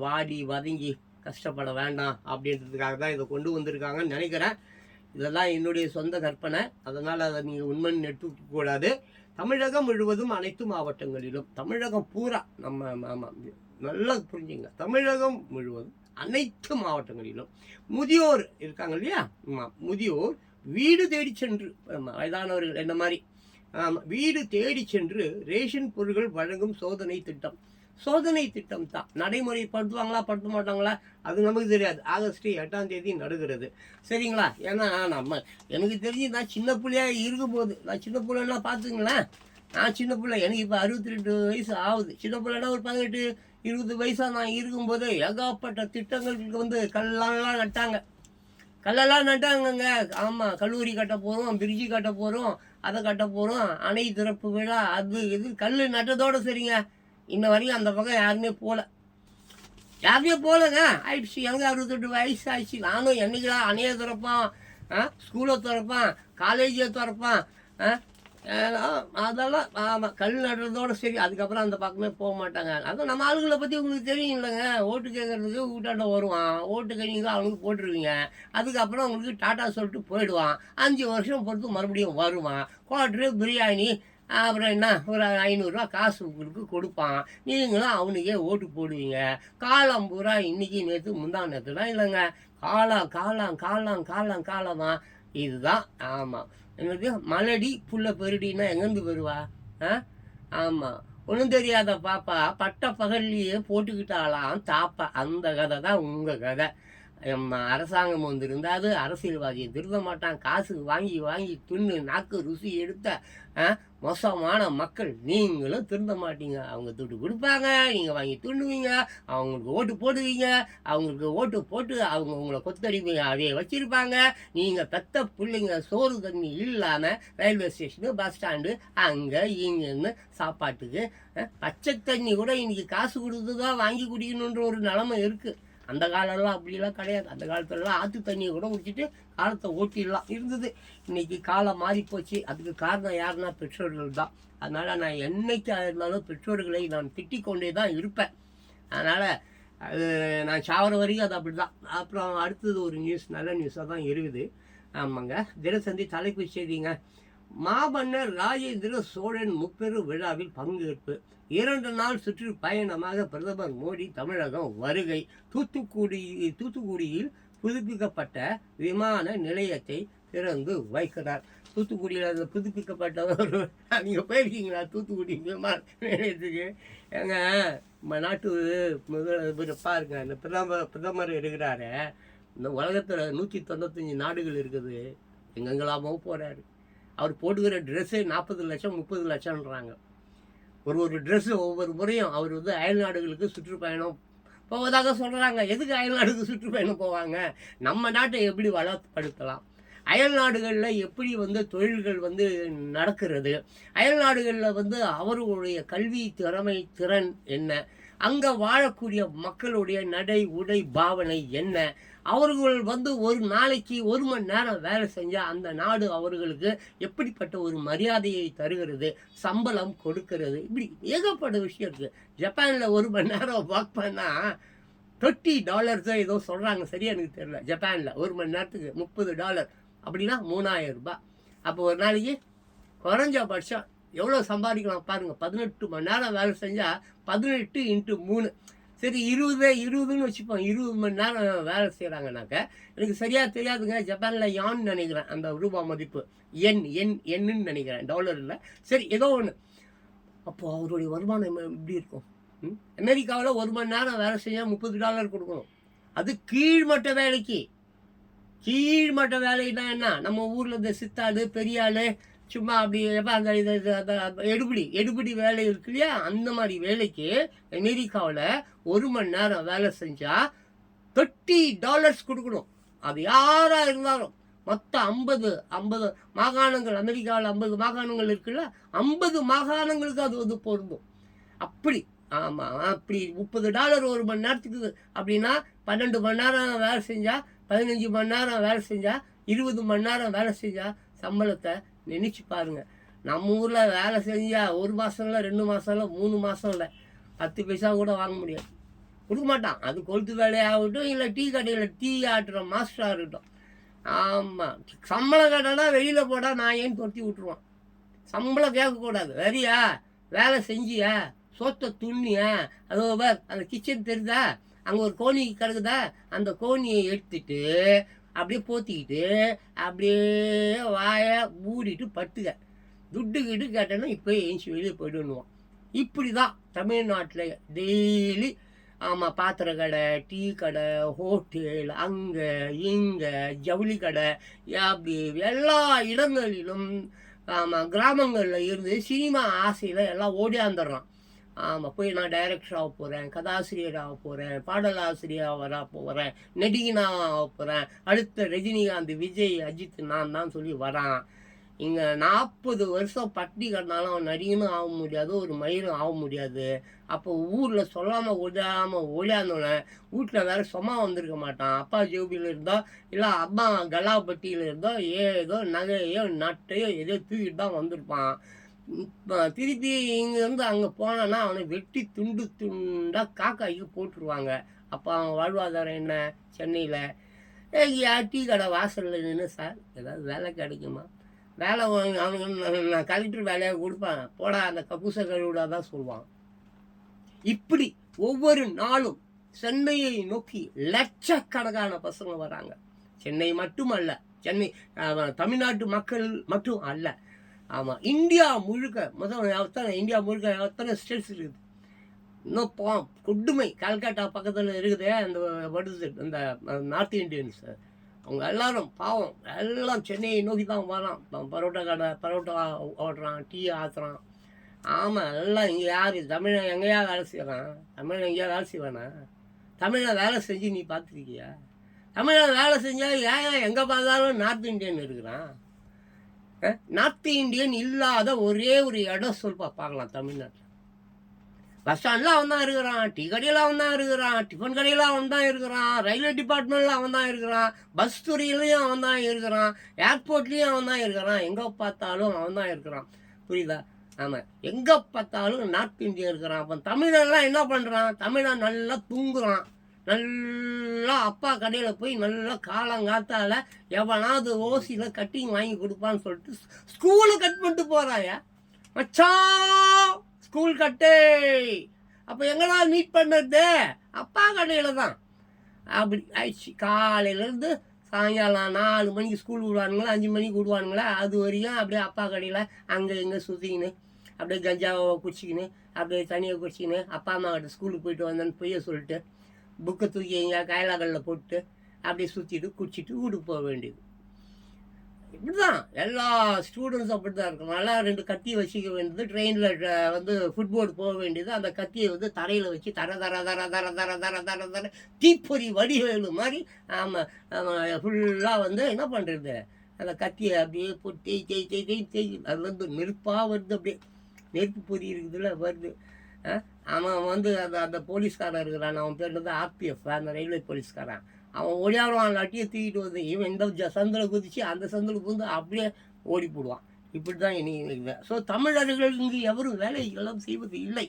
வாடி வதங்கி கஷ்டப்பட வேண்டாம் அப்படின்றதுக்காக தான் இதை கொண்டு வந்திருக்காங்கன்னு நினைக்கிறேன். இதெல்லாம் என்னுடைய சொந்த கற்பனை, அதனால் அதை நீங்கள் உண்மைன்னு எடுத்துக்கூடாது. தமிழகம் முழுவதும் அனைத்து மாவட்டங்களிலும், தமிழகம் பூரா நம்ம நல்லா புரிஞ்சுங்க, தமிழகம் முழுவதும் அனைத்து மாவட்டங்களிலும் முதியோர் இருக்காங்க இல்லையா, முதியோர் வீடு தேடி சென்று, வயதானவர்கள் என்ன மாதிரி வீடு தேடி சென்று ரேஷன் பொருட்கள் வழங்கும் சோதனை திட்டம் தான். நடைமுறைப்படுத்துவாங்களா படுத்த மாட்டாங்களா அது நமக்கு தெரியாது. ஆகஸ்ட் 8ஆம் தேதி நடுகிறது, சரிங்களா? ஏன்னா எனக்கு தெரிஞ்சு நான் சின்ன பிள்ளையாக இருக்கும் போது, நான் சின்ன பிள்ளைன்னா பார்த்துங்களேன், நான் சின்ன பிள்ளை, எனக்கு இப்போ 62 வயசு ஆகுது. சின்ன பிள்ளைனா ஒரு 18-20 வயசாக நான் இருக்கும்போது ஏகப்பட்ட திட்டங்களுக்கு வந்து கல்லெல்லாம் நட்டாங்கங்க. ஆமாம், கல்லூரி கட்ட போகிறோம், பிரிட்ஜி கட்ட போகிறோம், அதை கட்ட போகிறோம், அணை திறப்பு விழா, அது இது கல் நட்டதோடு சரிங்க. இன்ன வரைக்கும் அந்த பக்கம் யாருமே போகலங்க. ஆயிடுச்சு, எனக்கு 68 வயசு ஆயிடுச்சு. நானும் என்னைக்கா அணையை திறப்பான், ஸ்கூலை திறப்பான், காலேஜை திறப்பான், அதெல்லாம் ஆமாம் கல் நடுறதோடு சரி. அதுக்கப்புறம் அந்த பக்கமே போக மாட்டாங்க. அதுவும் நம்ம ஆளுங்களை பற்றி உங்களுக்கு தெரியும் இல்லைங்க. ஓட்டு கேட்கறதுக்கு வீட்டாண்ட வருவான், ஓட்டு கழிங்க அவனுக்கு போட்டுருவீங்க. அதுக்கப்புறம் அவங்களுக்கு டாட்டா சொல்லிட்டு போயிடுவான். 5 வருஷம் பொறுத்து மறுபடியும் வருவான். குவாட்ரு பிரியாணி அப்புறம் என்ன ஒரு 500 ரூபா காசு உங்களுக்கு கொடுப்பான். நீங்களும் அவனுக்கே ஓட்டு போடுவீங்க. காலம் பூரா இன்றைக்கி நேற்று முந்தா நேற்றுலாம் இல்லைங்க, காலமாக இதுதான். ஆமாம், எனக்கு மலடி புள்ள பெருடின்னா எங்கேருந்து வருவா? ஆமாம், ஒன்றும் தெரியாத பாப்பா பட்ட பகல்லையே போட்டுக்கிட்டாலாம் தாப்பா. அந்த கதை தான் உங்கள் கதை. அரசாங்கம் வந்திருந்தால் அது அரசியல்வாதியை திருத்த மாட்டான். காசு வாங்கி துண்ணு நாக்கு ருசி எடுத்த மோசமான மக்கள் நீங்களும் திருந்த மாட்டீங்க. அவங்க துட்டு கொடுப்பாங்க, நீங்கள் வாங்கி துண்ணுவீங்க, அவங்களுக்கு ஓட்டு போடுவீங்க, அவங்களுக்கு ஓட்டு போட்டு அவங்க உங்களை கொத்தடிப்பீங்க, அதையே வச்சுருப்பாங்க. நீங்கள் பெத்த பிள்ளைங்க சோறு தண்ணி இல்லாமல் ரயில்வே ஸ்டேஷனு பஸ் ஸ்டாண்டு அங்கே இங்கேன்னு சாப்பாட்டுக்கு பச்சை தண்ணி கூட இன்றைக்கி காசு கொடுத்து தான் வாங்கி குடிக்கணுன்ற ஒரு நிலமை இருக்குது. அந்த காலம்லாம் அப்படிலாம் கிடையாது. அந்த காலத்துலலாம் ஆற்று தண்ணியை கூட குடிச்சிட்டு காலத்தை ஓட்டிடலாம் இருந்தது. இன்றைக்கி காலம் மாறிப்போச்சு. அதுக்கு காரணம் யாருன்னா பெற்றோர்கள் தான். அதனால் நான் என்னைக்கு இருந்தாலும் பெற்றோர்களை நான் திட்டிக் கொண்டே தான் இருப்பேன். அதனால் அது நான் சாவர வரைக்கும் அது அப்படி தான். அப்புறம் அடுத்தது ஒரு நியூஸ், நல்ல நியூஸாக தான் இருக்குது. ஆமாங்க, தினசந்தி தலைப்புச் செய்திங்க. மாமன்னர் ராஜேந்திர சோழன் முப்பெரும் விழாவில் பங்கேற்பு. 2 நாள் சுற்றுப்பயணமாக பிரதமர் மோடி தமிழகம் வருகை. தூத்துக்குடியில் புதுப்பிக்கப்பட்ட விமான நிலையத்தை திறந்து வைக்கிறார். தூத்துக்குடியில் அந்த புதுப்பிக்கப்பட்ட ஒரு நீங்கள் போயிருக்கீங்களா தூத்துக்குடி விமான நிலையத்துக்கு? ஏங்க, நம்ம நாட்டு பாருங்க, இந்த பிரதமர் இருக்கிறாரு. இந்த உலகத்தில் 195 நாடுகள் இருக்குது. எங்கெங்கெல்லாமோ போகிறாரு. அவர் போட்டுக்கிற ட்ரெஸ்ஸு 40 லட்சம் 30 லட்சம்ன்றாங்க. ஒரு ட்ரெஸ்ஸு ஒவ்வொரு முறையும் அவர் அயல் நாடுகளுக்கு சுற்றுப்பயணம் போவதாக சொல்கிறாங்க. எதுக்கு அயல் நாடுக்கு சுற்றுப்பயணம் போவாங்க? நம்ம நாட்டை எப்படி வளப்படுத்தலாம், அயல் நாடுகளில் எப்படி தொழில்கள் நடக்கிறது, அயல் நாடுகளில் அவர்களுடைய கல்வி திறன் என்ன, அங்கே வாழக்கூடிய மக்களுடைய நடை உடை பாவனை என்ன, அவர்கள் ஒரு நாளைக்கு 1 மணி நேரம் வேலை செஞ்சால் அந்த நாடு அவர்களுக்கு எப்படிப்பட்ட ஒரு மரியாதையை தருகிறது, சம்பளம் கொடுக்கிறது, இப்படி ஏகப்பட்ட விஷயம் இருக்குது. ஜப்பானில் 1 மணி நேரம் ஒர்க் பண்ணால் $30 ஏதோ சொல்கிறாங்க, சரியா எனக்கு தெரியல. ஜப்பானில் 1 மணி நேரத்துக்கு $30 அப்படின்னா 3000 ரூபாய். அப்போ ஒரு நாளைக்கு குறைஞ்சபட்சம் எவ்வளோ சம்பாதிக்கலாம் பாருங்கள். 18 மணி நேரம் வேலை செஞ்சால் 18 × 3, சரி 20ன்னு வச்சுப்போம். 20 மணி நேரம் வேலை செய்கிறாங்கனாக்க, எனக்கு சரியாக தெரியாதுங்க. ஜப்பானில் யான்னு நினைக்கிறேன் அந்த ரூபா மதிப்பு. எண்ணுன்னு நினைக்கிறேன், டாலர் இல்லை. சரி, ஏதோ ஒன்று. அப்போது அவருடைய வருமானம் எப்படி இருக்கும்? அமெரிக்காவில் 1 மணி நேரம் வேலை செஞ்சால் $30 கொடுக்கணும். அது கீழ்மட்ட வேலைக்கு. கீழ்மட்ட வேலைன்னா என்ன? நம்ம ஊரில் இந்த சித்தாள் பெரியாள் சும்மா அப்படி அந்த எடுபடி வேலை இருக்கு இல்லையா, அந்த மாதிரி வேலைக்கு அமெரிக்காவில் 1 மணி நேரம் வேலை செஞ்சால் $30 கொடுக்கணும். அது யாராக இருந்தாலும். மொத்தம் 50 மாகாணங்கள், அமெரிக்காவில் 50 மாகாணங்கள் இருக்குல்ல, 50 மாகாணங்களுக்கு அது பொருந்தும். அப்படி ஆமாம், அப்படி $30 1 மணி நேரத்துக்கு அப்படின்னா 12 மணி நேரம் வேலை செஞ்சால், 15 மணி நேரம் வேலை செஞ்சால், 20 மணி நேரம் வேலை செஞ்சால் சம்பளத்தை நினச்சி பாருங்கள். நம்ம ஊரில் வேலை செஞ்சால் 1 மாதம் இல்லை, 2 மாதம் இல்லை, 3 மாதம் இல்லை, 10 பைசா கூட வாங்க முடியாது, கொடுக்க மாட்டான். அது கொளுத்து வேலையாகட்டும், இல்லை டீ கடையில் டீ ஆட்டுற மாஸ்டராக இருக்கட்டும். ஆமாம், சம்பளம் கேட்டானா வெளியில் போட்டால் நான் ஏன் தொட்டி விட்டுருவான். சம்பளம் கேட்கக்கூடாது. வரியா, வேலை செஞ்சியா, சோத்தை துண்ணியா, அதோ அந்த கிச்சன் தெரியுதா, அங்கே ஒரு கோணி கிடக்குதா, அந்த கோணியை எடுத்துட்டு அப்படியே போத்திக்கிட்டு அப்படியே வாயை மூடிட்டு பட்டுக்க. துட்டுக்கிட்டு கேட்டேன்னா இப்போ ஏஞ்சி வெளியே போய்டுன்னுவான். இப்படி தான் தமிழ்நாட்டில் டெய்லி. ஆமாம், பாத்திர கடை, டீ கடை, ஹோட்டல், அங்கே இங்கே ஜவுளி கடை, அப்படி எல்லா இடங்களிலும். ஆமாம், கிராமங்களில் இருந்து சினிமா ஆசையில் எல்லாம் ஓடியாந்துடுறான். ஆமாம், போய் நான் டைரக்டராக போகிறேன், கதாசிரியராக போகிறேன், பாடலாசிரியராக போகிறேன், நடிகனாக போகிறேன், அடுத்த ரஜினிகாந்த், விஜய், அஜித் நான் தான் சொல்லி வரான். இங்கே 40 வருஷம் பட்டி கட்டினாலும் அவன் நடிகனும் ஆக முடியாது, ஒரு மயிலும் ஆக முடியாது. அப்போ ஊரில் சொல்லாமல் ஓடியாந்தோன்னே வீட்டில் வேறு சும்மா வந்திருக்க மாட்டான். அப்பா ஜோபியில் இருந்தோம், இல்லை அம்மா கலாப்பட்டியில் இருந்தோ ஏதோ நகையோ நட்டையோ ஏதோ தூக்கிட்டு தான் வந்திருப்பான். திருப்பி இங்கேருந்து அங்கே போனான்னா அவனை வெட்டி துண்டு துண்டாக காக்காய்க்கு போட்டுருவாங்க. அப்போ அவன் வாழ்வாதாரம் என்ன? சென்னையில் டீ கடை வாசலில் நின்று, சார் ஏதாவது வேலை கிடைக்குமா, வேலை அவனுக்கு நான் கலெக்டர் வேலையாக கொடுப்பேன், போடா அந்த கக்கூச கழுவிடா தான் சொல்லுவான். இப்படி ஒவ்வொரு நாளும் சென்னையை நோக்கி லட்சக்கணக்கான பசங்க வராங்க. சென்னை மட்டுமல்ல, சென்னை தமிழ்நாட்டு மக்கள் மட்டும் அல்ல. ஆமாம், இந்தியா முழுக்க இந்தியா முழுக்க எத்தனை ஸ்டேட்ஸ் இருக்குது. இன்னும் கொடுமை. கல்கட்டா பக்கத்தில் இருக்குது அந்த இந்த நார்த் இந்தியன்ஸ், அவங்க எல்லாரும் பாவம் எல்லாம் சென்னையை நோக்கி தான் வரான். பரோட்டா கடை, பரோட்டா ஓடுறான், டீ ஆத்துறான். ஆமாம், எல்லாம் இங்கே யார் தமிழன் எங்கேயா வேலை செய்கிறான்? தமிழன் எங்கேயா வேலை செய்வானா? தமிழை வேலை செஞ்சு நீ பார்த்துருக்கியா? தமிழை வேலை செஞ்சால் ஏன் எங்கே பார்த்தாலும் நார்த் இந்தியன் இருக்கிறான்? நார்த் இந்தியன் இல்லாத ஒரே ஒரு இடம் சொல்பா பார்க்கலாம் தமிழ்நாட்டில். பஸ் ஸ்டாண்டில் அவன் தான் இருக்கிறான், டீ கடையில் அவன் தான் இருக்கிறான், டிஃபன் கடையில் அவன் தான் இருக்கிறான், ரயில்வே டிபார்ட்மெண்ட்டில் அவன் தான் இருக்கிறான், பஸ் துறையிலையும் அவன் தான் இருக்கிறான், ஏர்போர்ட்லேயும் அவன் தான் இருக்கிறான், எங்கே பார்த்தாலும் அவன் தான் இருக்கிறான். புரியுதா? ஆமாம், எங்கே பார்த்தாலும் நார்த் இந்தியா இருக்கிறான். அப்போ தமிழெல்லாம் என்ன பண்ணுறான்? தமிழன் நல்லா தூங்குறான், நல்லா அப்பா கடையில் போய் நல்லா காலங்காத்தால் எவனாவது ஓசியில் கட்டிங் வாங்கி கொடுப்பான்னு சொல்லிட்டு ஸ்கூலு கட் பண்ணிட்டு போகிறாயா மச்சான், ஸ்கூல் கட்டு. அப்போ எங்கடா மீட் பண்ணுறது? அப்பா கடையில் தான். அப்படி ஆயிடுச்சு. காலையிலேருந்து சாயங்காலம் 4 மணிக்கு ஸ்கூல் விடுவானுங்களா, 5 மணிக்கு விடுவானுங்களா, அது வரையும் அப்படியே அப்பா கடையில் அங்கே எங்கே சுற்றிக்கின்னு அப்படியே கஞ்சாவை குடிச்சிக்கின்னு அப்படியே தனியாக குடிச்சிக்கின்னு அப்பா அம்மா கிட்ட ஸ்கூலுக்கு போயிட்டு வந்தேன்னு பொய்ய சொல்லிட்டு புக்கை தூக்கி எங்கே கைலாகளில் போட்டு அப்படியே சுற்றிட்டு குடிச்சிட்டு வீட்டுக்கு போக வேண்டியது. இப்படி தான் எல்லா ஸ்டூடெண்ட்ஸும் அப்படி தான் இருக்கும். நல்லா 2 கத்தியை வச்சுக்க வேண்டியது. ட்ரெயினில் வந்து ஃபுட்போர்டு போக வேண்டியது. அந்த கத்தியை வந்து தரையில் வச்சு தர தர தர தர தர தர தர தர தீப்பொறி வடிவேலு மாதிரி ஃபுல்லாக வந்து என்ன பண்ணுறது, அந்த கத்தியை அப்படியே போட்டு தேய் தேய் தேய் தேய் தேய் அது வந்து நெருப்பாக வருது. அப்படியே நெருப்பு பொறி இருக்குதுல்ல வருது. அவன் வந்து அந்த போலீஸ்காரன் இருக்கிறான், அவன் பேர் வந்து ஆர்பிஎஃப், அந்த ரயில்வே போலீஸ்காரன். அவன் ஓடியாடுவான், லட்டியை தூக்கிட்டு வந்து இவன் இந்த சந்தில் குதிச்சு அந்த சந்தில் குந்து அப்படியே ஓடி போடுவான். இப்படி தான் இனி. ஸோ தமிழர்கள் இங்கு எவரும் வேலைகளெல்லாம் செய்வது இல்லை.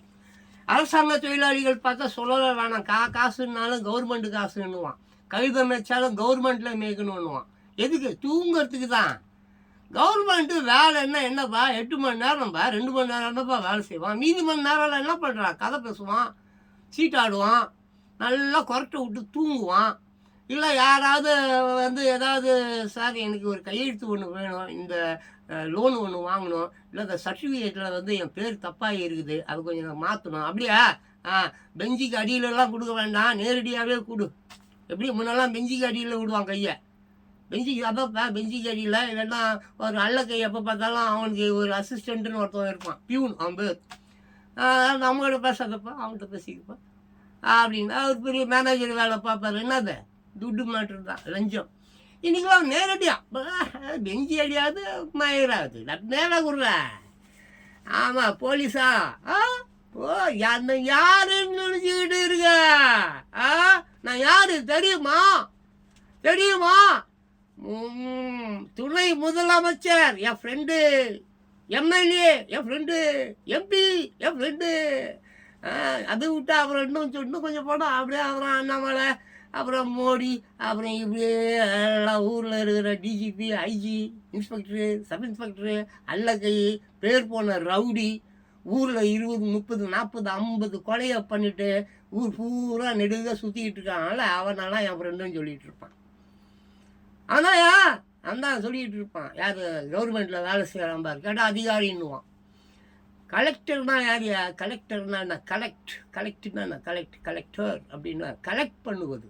அரசாங்க தொழிலாளிகள் பார்த்தா சொல்லவே வேணாம். காசுன்னாலும் கவர்மெண்ட் காசுன்னுவான், கழுதை மேய்ச்சாலும் கவர்மெண்ட்டில் மேய்க்கணுன்னுவான். எதுக்கு? தூங்கிறதுக்கு தான். கவர்மெண்ட்டு வேலை என்னப்பா 8 மணி நேரம்ப்பா, 2 மணி நேரம் தான்ப்பா வேலை செய்வான். மீதி மணி நேரம் என்ன பண்ணுறான்? கதை பேசுவான், சீட்டாடுவான், நல்லா கொரட்டை விட்டு தூங்குவான். இல்லை யாராவது வந்து ஏதாவது சார் எனக்கு ஒரு கையெழுத்து ஒன்று வேணும், இந்த லோன் ஒன்று வாங்கணும், இல்லை இந்த சர்டிஃபிகேட்டில் வந்து என் பேர் தப்பாக இருக்குது, அது கொஞ்சம் நான் மாற்றணும். அப்படியா? பெஞ்சுக்கு அடியிலலாம் கொடுக்க வேண்டாம், நேரடியாகவே கொடு. எப்படி முன்னெல்லாம் பெஞ்சுக்கு அடியில் விடுவான் கையை. பெஞ்சுக்கு அப்பப்போ பெஞ்சுக்கு அடியில் இல்லைன்னா ஒரு நல்ல கை எப்போ பார்த்தாலும் அவனுக்கு ஒரு அசிஸ்டண்ட்டுன்னு ஒருத்தவன் இருப்பான், பியூன் அவன் பேர். நம்மகிட்ட பேசாதப்பா, அவன்கிட்ட பேசிக்கப்பா அப்படின்னா ஒரு பெரிய மேனேஜர் வேலை பார்ப்பார். என்னது? துட்டு மாட்டு தான், லஞ்சம். இன்றைக்கெல்லாம் நேரடியாக பெஞ்சி அடியாது மயிராது நேராக கொடுற. ஆமாம், போலீஸா? ஓ யாருன்னு நினச்சிக்கிட்டு இருக்க? நான் யாரு தெரியுமா? தெரியுமா? துணை முதலமைச்சர் என் ஃப்ரெண்டு, எம்எல்ஏ என் ஃப்ரெண்டு, எம்பி என் ஃப்ரெண்டு. அது விட்டா அப்புறம் இன்னும் கொஞ்சம் போனோம். அப்படியே அப்புறம் அண்ணாமலை, அப்புறம் மோடி, அப்புறம் இப்படியே எல்லாம் ஊரில் இருக்கிற DGP, IG, inspector, sub inspector, அல்லக்கை, பேர் போன ரவுடி, ஊரில் 20, 30, 40, 50 கொலையை பண்ணிவிட்டு ஊர் பூரா நெடுக சுற்றிக்கிட்டு இருக்காங்கனால அவனாலாம் என் ஃப்ரெண்டுன்னு சொல்லிகிட்டு இருப்பான். ஆனாயா அந்தான் சொல்லிகிட்டு இருப்பான். யார் கவர்மெண்ட்டில் வேலை செய்கிறான் பாரு, கேட்டால் அதிகாரின்னுவான். கலெக்டர்னா யார்? கலெக்டர்னா என்ன? கலெக்ட்னா என்ன? கலெக்டர் அப்படின்னா கலெக்ட் பண்ணுவது.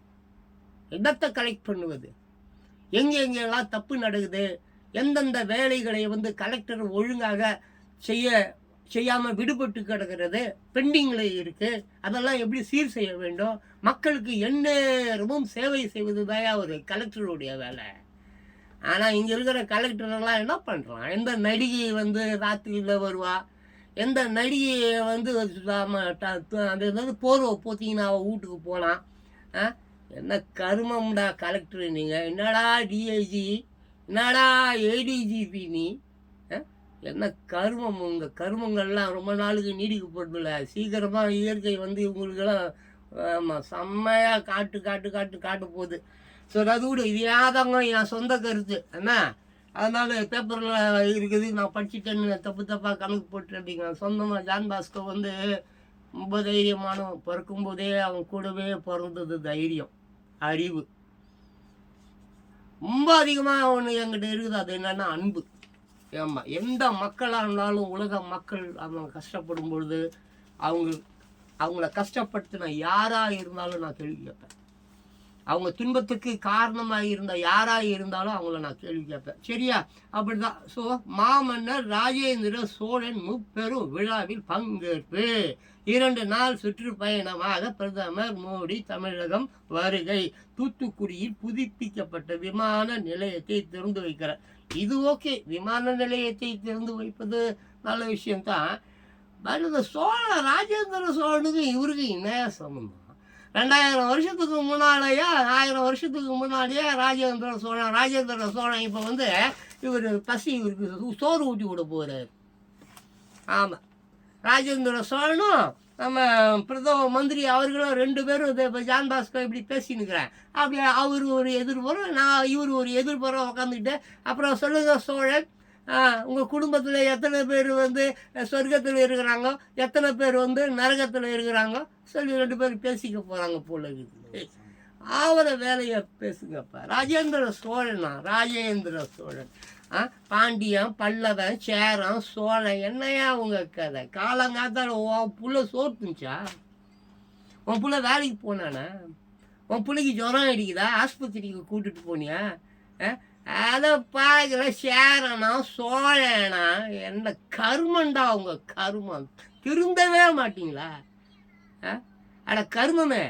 என்னத்தை கலெக்ட் பண்ணுவது? எங்கெங்கெல்லாம் தப்பு நடக்குது, எந்தெந்த வேலைகளை வந்து கலெக்டர் ஒழுங்காக செய்யாமல் விடுபட்டு கிடக்கிறது, பெண்டிங்கில் இருக்குது, அதெல்லாம் எப்படி சீர் செய்ய வேண்டும், மக்களுக்கு எந்நேரமும் சேவை செய்வது தான் ஒரு கலெக்டருடைய வேலை. ஆனால் இங்கே இருக்கிற கலெக்டரெல்லாம் என்ன பண்ணுறான்? எந்த நடிகை வந்து ராத்திரியில் வருவா, எந்த நடிகை வந்து அந்த ஏதாவது போர்வை போத்திங்கன்னா அவள் வீட்டுக்கு போகலாம். என்ன கருமம்டா கலெக்டரு நீங்கள்? என்னடா டிஐஜி, என்னடா ஏடிஜிபி, நீ என்ன கருமம்? உங்கள் கருமங்கள்லாம் ரொம்ப நாளுக்கு நீடிக்க போகிறதில்ல. சீக்கிரமாக இயற்கை வந்து இவங்களுக்கெல்லாம் ஆமாம் செம்மையாக காட்டு போகுது. ஸோ அது கூட இது யாதாங்க என் சொந்த கருத்து என்ன, அதனால் பேப்பரில் இருக்குது, நான் படிச்சுட்டேன்னு தப்பாக கணக்கு போட்டு அப்படிங்க. சொந்தமாக ஜான் பாஸ்கோ வந்து ரொம்ப தைரியமானவன். பிறக்கும்போதே அவன் கூடவே பிறந்தது தைரியம், அறிவு. ரொம்ப அதிகமாக ஒன்று என்கிட்ட இருக்குது, அது என்னென்னா அன்பு. ஆமாம், எந்த மக்களாக இருந்தாலும் உலக மக்கள் அவங்க கஷ்டப்படும் பொழுது அவங்கள கஷ்டப்படுத்தின யாராக இருந்தாலும் நான் கேள்வி கேட்பேன். அவங்க துன்பத்துக்கு காரணமாக இருந்த யாராக இருந்தாலும் அவங்கள நான் கேள்வி கேட்பேன். சரியா? அப்படிதான். ஸோ மாமன்னர் ராஜேந்திர சோழன் முப்பெரும் விழாவில் பங்கேற்பு. 2 நாள் சுற்றுப்பயணமாக பிரதமர் மோடி தமிழகம் வருகை. தூத்துக்குடியில் புதுப்பிக்கப்பட்ட விமான நிலையத்தை திறந்து வைக்கிறார். இது ஓகே, விமான நிலையத்தை திறந்து வைப்பது நல்ல விஷயம்தான். பட் இந்த ராஜேந்திர சோழனுக்கு இவருக்கு இணைய சம்பந்தம். 2000 வருஷத்துக்கு முன்னாலேயே 1000 வருஷத்துக்கு முன்னாடியே ராஜேந்திர சோழன் இப்போ வந்து இவர் இவருக்கு சோறு ஊட்டி விட போகிறார். ஆமாம், ராஜேந்திர சோழனும் நம்ம பிரதம மந்திரி அவர்களும் 2 பேரும் இப்போ ஜான் பாஸ்கோ இப்படி பேசினுக்கிறேன். அப்படி அவர் ஒரு எதிர்ப்புறம், இவர் ஒரு எதிர்ப்புறம் உட்காந்துக்கிட்டு, அப்புறம் சொல்லுங்கள் சோழன், உங்கள் குடும்பத்தில் எத்தனை பேர் வந்து சொர்க்கத்தில் இருக்கிறாங்க, எத்தனை பேர் வந்து நரகத்தில் இருக்கிறாங்க சொல்லி 2 பேர் பேசிக்க போகிறாங்க போல இருக்குது. அவரை வேலையை பேசுங்கப்பா. ராஜேந்திர சோழன் பாண்டியன், பல்லவன், சேரன், சோழன், என்னையா உங்க கதை? காலங்காத்தால உன் புள்ள சோத்துச்சா? உன் புள்ள வேலைக்கு போனானா? உன் பிள்ளைக்கு ஜுரம் அடிக்குதா? ஆஸ்பத்திரிக்கு கூட்டிட்டு போனியா? அதை பார்க்கல. சேரனா சோழனா என்ன கருமண்டா உங்க கருமம்? திருந்தவே மாட்டீங்களா? அட கருமமே,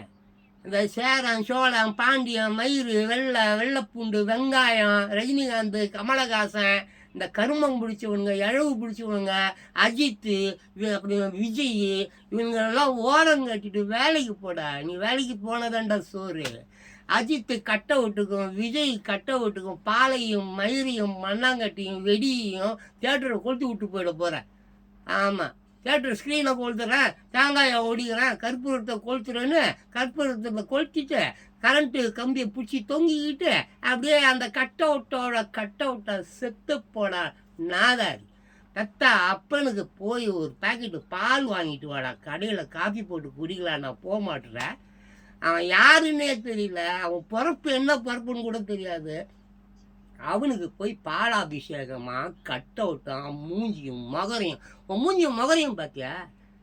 இந்த சேரன், சோழன், பாண்டியன், மயிறு, வெள்ளைப்பூண்டு, வெங்காயம், ரஜினிகாந்த், கமலஹாசன், இந்த கருமம் பிடிச்சவனுங்க, இழவு பிடிச்சவனுங்க, அஜித்து, அப்படி விஜய், இவங்களெல்லாம் ஓரம் கட்டிட்டு வேலைக்கு போடா. நீ வேலைக்கு போனதாண்டா சோறு. அஜித்து கட்டை விட்டுக்கும், விஜய் கட்டை விட்டுக்கும், பாலையும் மயிரையும் மண்ணாங்கட்டியும் வெடியையும் தியேட்டரை கொளுத்து விட்டு போயிட போகிறேன். ஆமாம், தியேட்டர் ஸ்க்ரீனை கொளுத்துறேன், தேங்காயை ஒடிக்கிறேன், கற்பூரத்தை கொளுத்துறேன்னு கற்பூரத்தை கொளுத்திட்டு கரண்ட்டு கம்பியை பிடிச்சி தொங்கிக்கிட்டு அப்படியே அந்த கட் அவுட்டை செத்து போட நாதாரி. தத்தா அப்பனுக்கு போய் ஒரு பேக்கெட்டு பால் வாங்கிட்டு வாடா, கடையில் காஃபி போட்டு குடிக்கலாம். நான் போக மாட்டேறேன். அவன் யாருன்னே தெரியல, அவன் பிறப்பு என்ன பிறப்புன்னு கூட தெரியாது. அவனுக்கு போய் பாலாபிஷேகமா கட் அவுட்டான் மூஞ்சியும் மகரையும் பார்த்தியா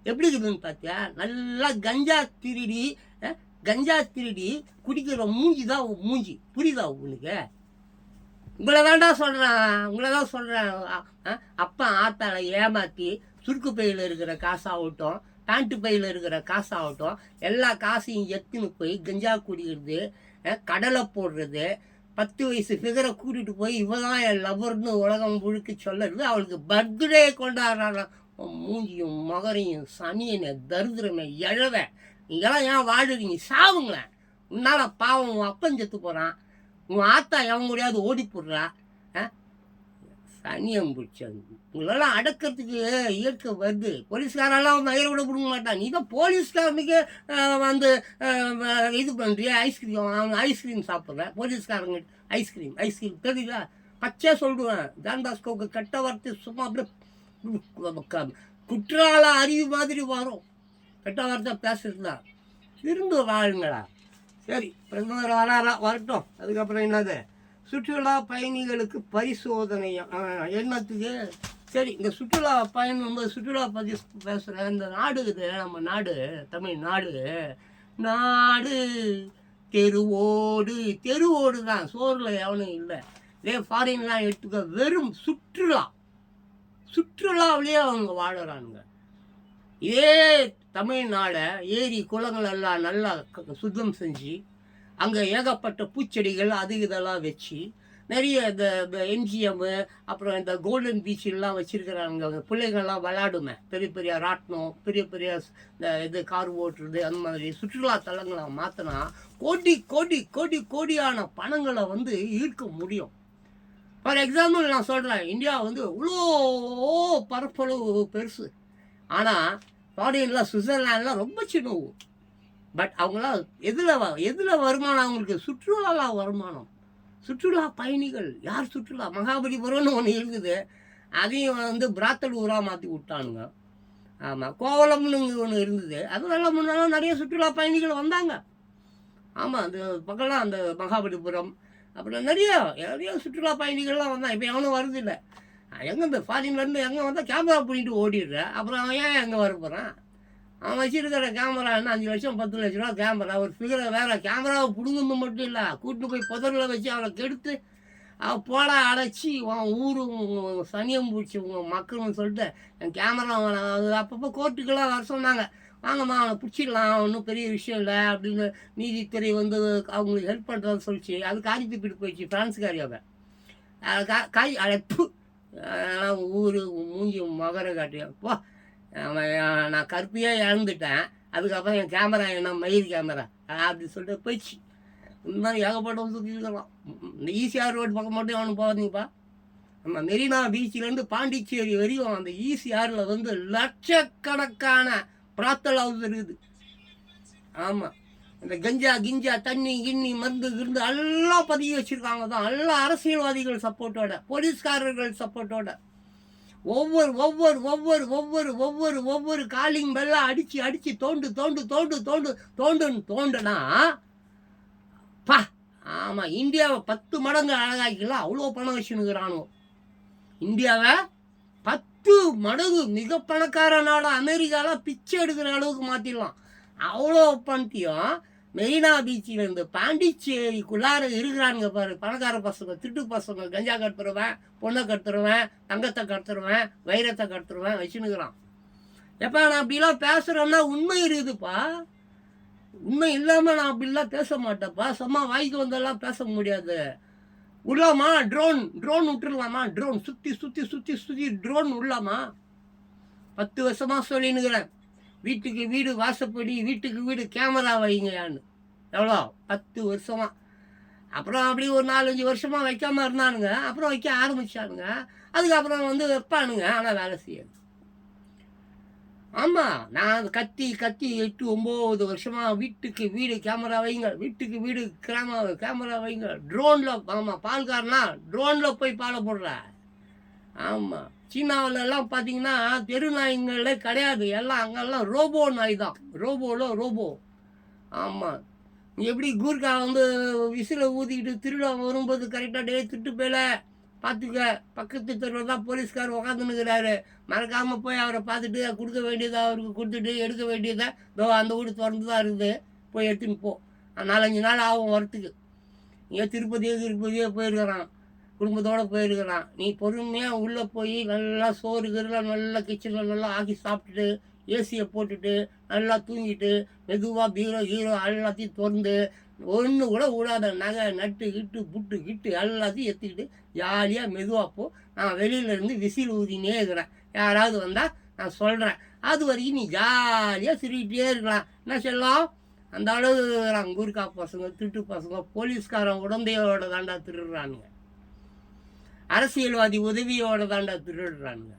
எப்படி இருக்குதுன்னு பார்த்தியா? நல்லா கஞ்சா திருடி குடிக்கிற மூஞ்சி தான் மூஞ்சி. புரியுதா உனக்கு? உங்களை தான் சொல்கிறேன். அப்பா ஆத்தால ஏமாற்றி சுருக்கு பையில் இருக்கிற காசாகட்டும், பேண்ட்டு பையில் இருக்கிற காசாகட்டும், எல்லா காசையும் எத்துன்னு போய் கஞ்சா குடிக்கிறது, கடலை போடுறது, 10 வயசு ஃபிகரை கூட்டிகிட்டு போய் இவதான் என் லவர்னு உலகம் முழுக்க சொல்லுறது, அவளுக்கு பர்த்டே கொண்டாடுறாங்க. மூஞ்சியும் மகரையும் சனியனை தரித்திரமே எழவை. நீங்களாம் ஏன் வாடுறீங்க? சாவுங்களேன். உன்னால பாவம் உன் அப்பன் செத்து போகிறான், உன் ஆத்தா எவன் முடியாது ஓடி போடுறா. சனியம் பிடிச்சது உங்களெல்லாம் அடக்கிறதுக்கு இயற்கை வருது. போலீஸ்காரெல்லாம் வந்து மயிரை விட கொடுக்க மாட்டான். நீ தான் போலீஸ்காரனுக்கு வந்து இது பண்ணுறிய ஐஸ்கிரீம் சாப்பிட்ற. போலீஸ்காரங்க ஐஸ்கிரீம் தெரியுதா? பச்சை சொல்லுவேன். ஜான் பாஸ்கோவுக்கு கெட்ட வார்த்தை சும்மா அப்படியே குற்றால அறிவு மாதிரி வரும். கெட்ட வார்த்தை பேசுறதுல இருந்து வாழுங்களா. சரி, பிரதமர் வரட்டும். அதுக்கப்புறம் என்னது? சுற்றுலா பயணிகளுக்கு பரிசோதனை என்னத்துக்கு? சரி, இந்த சுற்றுலா பயணம் சுற்றுலா பற்றி பேசுகிற இந்த நாடு இது, நம்ம நாடு தமிழ்நாடு. தெருவோடு தான், சோறில் எவனும் இல்லை. ஃபாரின்லாம் எடுத்துக்க, வெறும் சுற்றுலாவிலேயே அவங்க வாழறானுங்க. இதே தமிழ்நாடை ஏரி குளங்கள் எல்லாம் நல்லா சுத்தம் செஞ்சு அங்கே ஏகப்பட்ட பூச்செடிகள் அது இதெல்லாம் வச்சு நிறைய இந்த எம்ஜிஎம்மு அப்புறம் இந்த கோல்டன் பீச்செல்லாம் வச்சுருக்கிறாங்க. பிள்ளைங்கள்லாம் விளையாடுமே, பெரிய ராட்டினம், பெரிய இந்த கார் ஓட்டுறது, அந்த மாதிரி சுற்றுலா தலங்களை மாற்றினா கோடியான பணங்களை வந்து ஈர்க்க முடியும். ஃபார் எக்ஸாம்பிள் நான் சொல்கிறேன், இந்தியா வந்து இவ்வளோ பரப்பளவு பெருசு. ஆனால் ஃபாரின்லாம் சுவிட்சர்லாண்ட்லாம் ரொம்ப சின்ன ஊர். பட் அவங்களாம் எதில் வருமானம்? அவங்களுக்கு சுற்றுலாலாம் வருமானம். சுற்றுலா பயணிகள் யார்? சுற்றுலா மகாபலிபுரம்னு ஒன்று இருக்குது, அதையும் வந்து பிராத்தல் ஊராக மாற்றி விட்டானுங்க. ஆமாம், கோவலம்னு ஒன்று இருந்தது, அதெல்லாம் முன்னாலும் நிறைய சுற்றுலா பயணிகள் வந்தாங்க. ஆமாம், அந்த பக்கம்லாம் அந்த மகாபலிபுரம் அப்புறம் நிறைய சுற்றுலா பயணிகள்லாம் வந்தான். இப்போ எவனும் வருதில்லை. எங்கே இந்த ஃபாரின்லேருந்து எங்கே வந்தால் கேமரா பிடிக்கிட்டு ஓடிடுறேன். அப்புறம் அவன் ஏன் எங்கே வர போகிறான்? அவன் வச்சுருக்கிற கேமரா என்ன 5 லட்சம் 10 லட்ச ரூபா கேமரா. ஒரு ஃபிகரை வேறு கேமராவை பிடுங்குறது மட்டும் இல்லை, கூட்டிட்டு போய் புதரில் வச்சு அவனை கெடுத்து அவன் போட அடைச்சி உன் ஊர் சனியம் பிடிச்சி உங்கள் மக்கள்னு சொல்லிட்டு என் கேமரா அது அப்பப்போ கோர்ட்டுக்கெல்லாம் வர சொன்னாங்க. வாங்கம்மா அவனை பிடிச்சிடலாம், ஒன்றும் பெரிய விஷயம் இல்லை அப்படின்னு நீதித்துறை வந்து அவங்களுக்கு ஹெல்ப் பண்ணுறதுன்னு சொல்லிச்சு. அது காரி தூக்கிட்டு போயிடுச்சு ஃப்ரான்ஸுக்காரியாவை. காய் அழைப்பு ஊர் மூஞ்சி மகர காட்டியா போ. நான் கருப்பையே இழந்துட்டேன், அதுக்கப்புறம் என் கேமரா என்ன மயில் கேமரா அப்படி சொல்லிட்டு போயிடுச்சு. இந்த மாதிரி ஏகப்பட்டவங்க சுற்றிருக்கலாம். இந்த ஈசிஆர் ரோடு பக்கம் மட்டும் அவனுக்கு போகாதீங்கப்பா. நம்ம மெரினா பீச்சிலேருந்து பாண்டிச்சேரி வரையும் அந்த ஈசிஆரில் வந்து லட்சக்கணக்கான பிராத்தல் ஹவுஸ் இருக்குது. ஆமாம், இந்த கஞ்சா கிஞ்சா தண்ணி கிண்ணி மருந்து கிருந்து எல்லாம் பதிவு வச்சுருக்காங்க தான். எல்லாம் அரசியல்வாதிகள் சப்போர்ட்டோட, போலீஸ்காரர்கள் சப்போர்ட்டோட. ஒவ்வொரு ஒவ்வொரு ஒவ்வொரு ஒவ்வொரு ஒவ்வொரு ஒவ்வொரு காலிங் பெல்லாம் அடித்து அடித்து தோண்டு தோண்டு தோண்டு தோண்டு தோண்டுன்னு தோண்டுனா பா. ஆமாம், இந்தியாவை 10 மடங்கு அழகாக்கிக்கலாம். அவ்வளோ பணம் வச்சுன்னுக்குறானோ. இந்தியாவை 10 மடங்கு மிக பணக்கார நாடாக அமெரிக்காவில் பிச்சை எடுக்கிற அளவுக்கு மாற்றிடலாம். அவ்வளோ பணத்தையும் மெரினா பீச்சிலேருந்து பாண்டிச்சேரிக்குள்ளார இருக்கிறானுங்க பாரு. பணக்கார பசங்க, திட்டு பசங்க, கஞ்சா கடத்துருவேன், பொண்ணை கடத்துருவேன், தங்கத்தை கடத்துருவேன், வைரத்தை கடத்துருவேன் வச்சுன்னுக்குறான். எப்போ நான் அப்படிலாம் பேசுகிறேன்னா உண்மை இருக்குதுப்பா. உண்மை இல்லாமல் நான் அப்படிலாம் பேச மாட்டேன்ப்பா. சும்மா வாய்க்கு வந்தெல்லாம் பேச முடியாது. உள்ளாமா ட்ரோன் விட்டுருலாமா? ட்ரோன் சுற்றி சுற்றி சுற்றி சுற்றி ட்ரோன் உள்ளாமா? 10 வருஷமாக சொல்லின்னுக்கிறேன், வீட்டுக்கு வீடு வாசப்படி, வீட்டுக்கு வீடு கேமரா வைங்கயான்னு. எவ்வளோ? 10 வருஷமாக. அப்புறம் அப்படி ஒரு 4-5 வருஷமாக வைக்காமல் இருந்தானுங்க. அப்புறம் வைக்க ஆரம்பித்தானுங்க. அதுக்கப்புறம் வந்து வைப்பானுங்க, ஆனால் வேலை செய்யாது. ஆமாம், நான் கத்தி 8-9 வருஷமாக வீட்டுக்கு வீடு கேமரா வைங்க, வீட்டுக்கு வீடு கேமரா வைங்க. ட்ரோனில், ஆமாம், பால்காரனா ட்ரோனில் போய் பாலை போடுற. ஆமாம், சீனாவிலலாம் பார்த்தீங்கன்னா தெரு நாய்ங்களே கிடையாது, எல்லாம் அங்கெல்லாம் ரோபோ நாய் தான். ரோபோ. ஆமாம், எப்படி கூர்க்கா வந்து விசிலை ஊதிக்கிட்டு திருட வரும்போது கரெக்டாக டே திட்டு போயில பார்த்துக்க, பக்கத்து தெருவில் தான் போலீஸ்கார் உக்காந்துன்னுக்கிறாரு, மறக்காமல் போய் அவரை பார்த்துட்டு கொடுக்க வேண்டியதை அவருக்கு கொடுத்துட்டு எடுக்க வேண்டியதை தோ அந்த வீடு திறந்து தான் இருக்குது, போய் எடுத்துன்னு போ. 4-5 நாள் ஆகும் வரத்துக்கு. இங்கே திருப்பதியோ போயிருக்கிறான், குடும்பத்தோடு போயிருக்கிறான். நீ பொறுமையாக உள்ளே போய் நல்லா சோறு கருலாம் நல்லா கிச்சனில் நல்லா ஆக்கி சாப்பிட்டுட்டு ஏசியை போட்டுட்டு நல்லா தூங்கிட்டு மெதுவாக பீரோ எல்லாத்தையும் திறந்து ஒன்று கூட விடாத நகை நட்டு புட்டு எல்லாத்தையும் எடுத்துக்கிட்டு ஜாலியாக மெதுவாக போ. நான் வெளியிலேருந்து விசில் ஊதினே இருக்கிறேன். யாராவது வந்தால் நான் சொல்கிறேன். அது வரைக்கும் நீ ஜாலியாக சிரிக்கிட்டே இருக்கலாம். என்ன சொல்லலாம்? அந்த அளவு இருக்கிறாங்க கூர்க்கா பசங்க, திட்டு பசங்க. போலீஸ்காரன் உடந்தையோட தாண்டா திருடுறானுங்க, அரசியல்வாதி உதவியோட தாண்டா திருடுறானுங்க,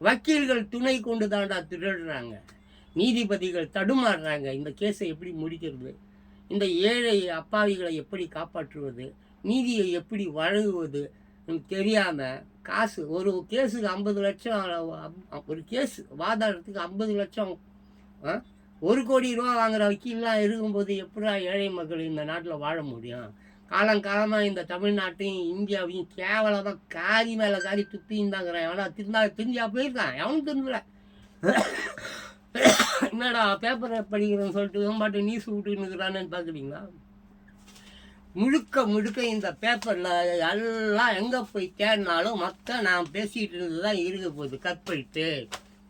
வக்கீல்கள் துணை கொண்டு தாண்டா திருடுறாங்க, நீதிபதிகள் தடுமாறுறாங்க. இந்த கேஸை எப்படி முடிக்கிறது, இந்த ஏழை அப்பாவிகளை எப்படி காப்பாற்றுவது, நீதியை எப்படி வழங்குவது தெரியாமல் காசு, ஒரு கேஸுக்கு 50 லட்சம், ஒரு கேஸ் வாதாடுறதுக்கு 50 லட்சம், 1 கோடி ரூபா வாங்குற வக்கீல்லாம் இருக்கும்போது எப்படா ஏழை மக்கள் இந்த நாட்டில் வாழ முடியும்? காலங்காலமாக இந்த தமிழ்நாட்டையும் இந்தியாவையும் கேவலமாக காரி மேலே காரி துப்பின்னு தாங்கிறேன். எவனா திருந்தியா போயிருக்கான்? எவனும் திருந்தல. என்னடா பேப்பரை படிக்கிறேன்னு சொல்லிட்டு பாட்டு நியூஸ் விட்டுன்னுக்குறான்னு பார்க்குறீங்களா? முழுக்க இந்த பேப்பரில் எல்லாம் எங்கே போய் தேடினாலும் மொத்தம் நான் பேசிகிட்டு இருந்தது தான் இருக்க போகுது. கற்பழித்து,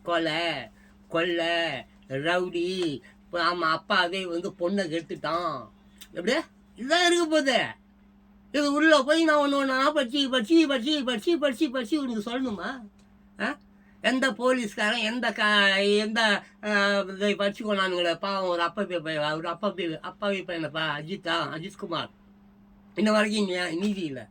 கொலை, ரவுடி, ஆமாம் அப்பாவே வந்து பொண்ணை கெடுத்துட்டான், எப்படியே இதுதான் இருக்க போகுது. இது உள்ளே போய் நான் ஒன்று படிச்சு உனக்கு சொல்லணுமா? எந்த போலீஸ்காரன் எந்த இதை படிச்சுக்கொண்டானுங்களே பாவம், ஒரு அப்பாவி பையனப்பா, அஜித் குமார். இன்ன வரைக்கும் நீதி இல்லை.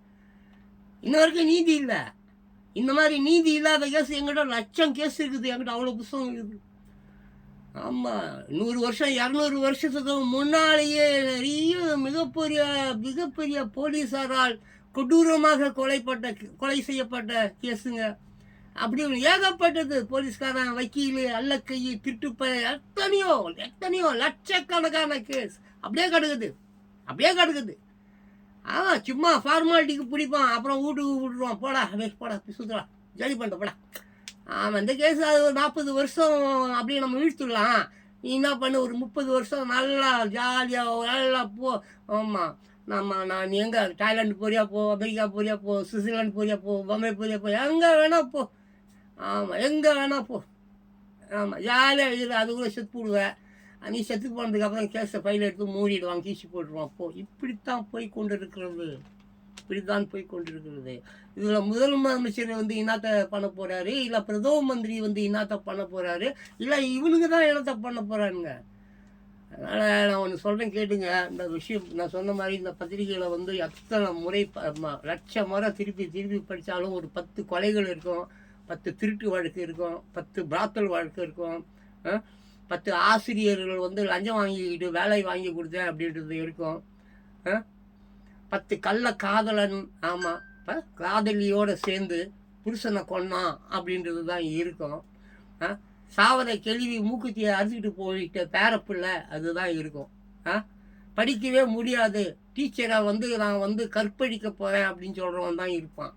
இந்த மாதிரி நீதி இல்லாத கேஸ் எங்கிட்ட 1,00,000 கேஸ் இருக்குது. என்கிட்ட அவ்வளோ புத்தகம் இருக்குது. ஆமாம், 100 வருஷம் 200 வருஷத்துக்கு முன்னாலேயே நிறைய மிகப்பெரிய போலீஸாரால் கொடூரமாக கொலை செய்யப்பட்ட கேஸுங்க. அப்படி ஏகப்பட்டது. போலீஸ்காரன், வக்கீல், அல்லக்கை, திருட்டுப்பை, எத்தனையோ லட்சக்கணக்கான கேஸ் அப்படியே கிடக்குது. ஆமாம், சும்மா ஃபார்மாலிட்டிக்கு பிடிப்பான், அப்புறம் வீட்டுக்கு விட்டுருவான். போடா சுற்றுலாம், ஜாலி பண்ணிட்ட போடா. ஆமாம், இந்த கேஸ் அது ஒரு 40 வருஷம் அப்படியே நம்ம இழுத்துடலாம். நீ என்ன பண்ணு, ஒரு 30 வருஷம் நல்லா ஜாலியாக நல்லா போ. ஆமாம், நான் எங்கே தாய்லாந்து போறியா போ, அமெரிக்கா போறியா போ, சுவிட்சர்லாந்து போறியா போ, பம்பாய் போறியா போ, எங்கே வேணா போ. ஆமாம், எங்கே வேணா போ. ஆமாம், ஜாலியாக இருக்குது. அது கூட செத்து விடுவேன். நீ செத்து போனதுக்கப்புறம் கேஸை ஃபைல் எடுத்து மூடிடுவான், கீழ்ச்சி போட்டுருவான். போ. இப்படித்தான் போய் கொண்டு இருக்கிறது. இப்படி தான் போய் கொண்டிருக்கிறது. இதில் முதலமைச்சர் வந்து இன்னாத்த பண்ண போகிறாரு, இல்லை பிரதம மந்திரி வந்து இன்னாத்த பண்ண போகிறாரு, இல்லை இவனுங்க தான் என்னத்த பண்ண போகிறானுங்க. அதனால் நான் ஒன்று சொல்கிறேன் கேட்டுங்க. இந்த விஷயம் நான் சொன்ன மாதிரி இந்த பத்திரிகையில் வந்து எத்தனை முறை லட்சம் முறை திருப்பி திருப்பி படித்தாலும் ஒரு 10 கொலைகள் இருக்கும், 10 திருட்டு வழக்கு இருக்கும், 10 பிராத்தல் வழக்கு இருக்கும், 10 ஆசிரியர்கள் வந்து லஞ்சம் வாங்கிக்கிட்டு வேலை வாங்கி கொடுத்தேன் அப்படின்றது இருக்கும், 10 கள்ள காதலன், ஆமாம், இப்போ காதலியோடு சேர்ந்து புருஷனை கொன்னான் அப்படின்றது தான் இருக்கும். சாவதை கேள்வி மூக்குத்தியை அறுத்துக்கிட்டு போயிட்ட பேரப்பிள்ளை அதுதான் இருக்கும். படிக்கவே முடியாது, டீச்சரை வந்து நான் வந்து கற்பழிக்க போகிறேன் அப்படின்னு சொல்கிறவன் தான் இருப்பான்.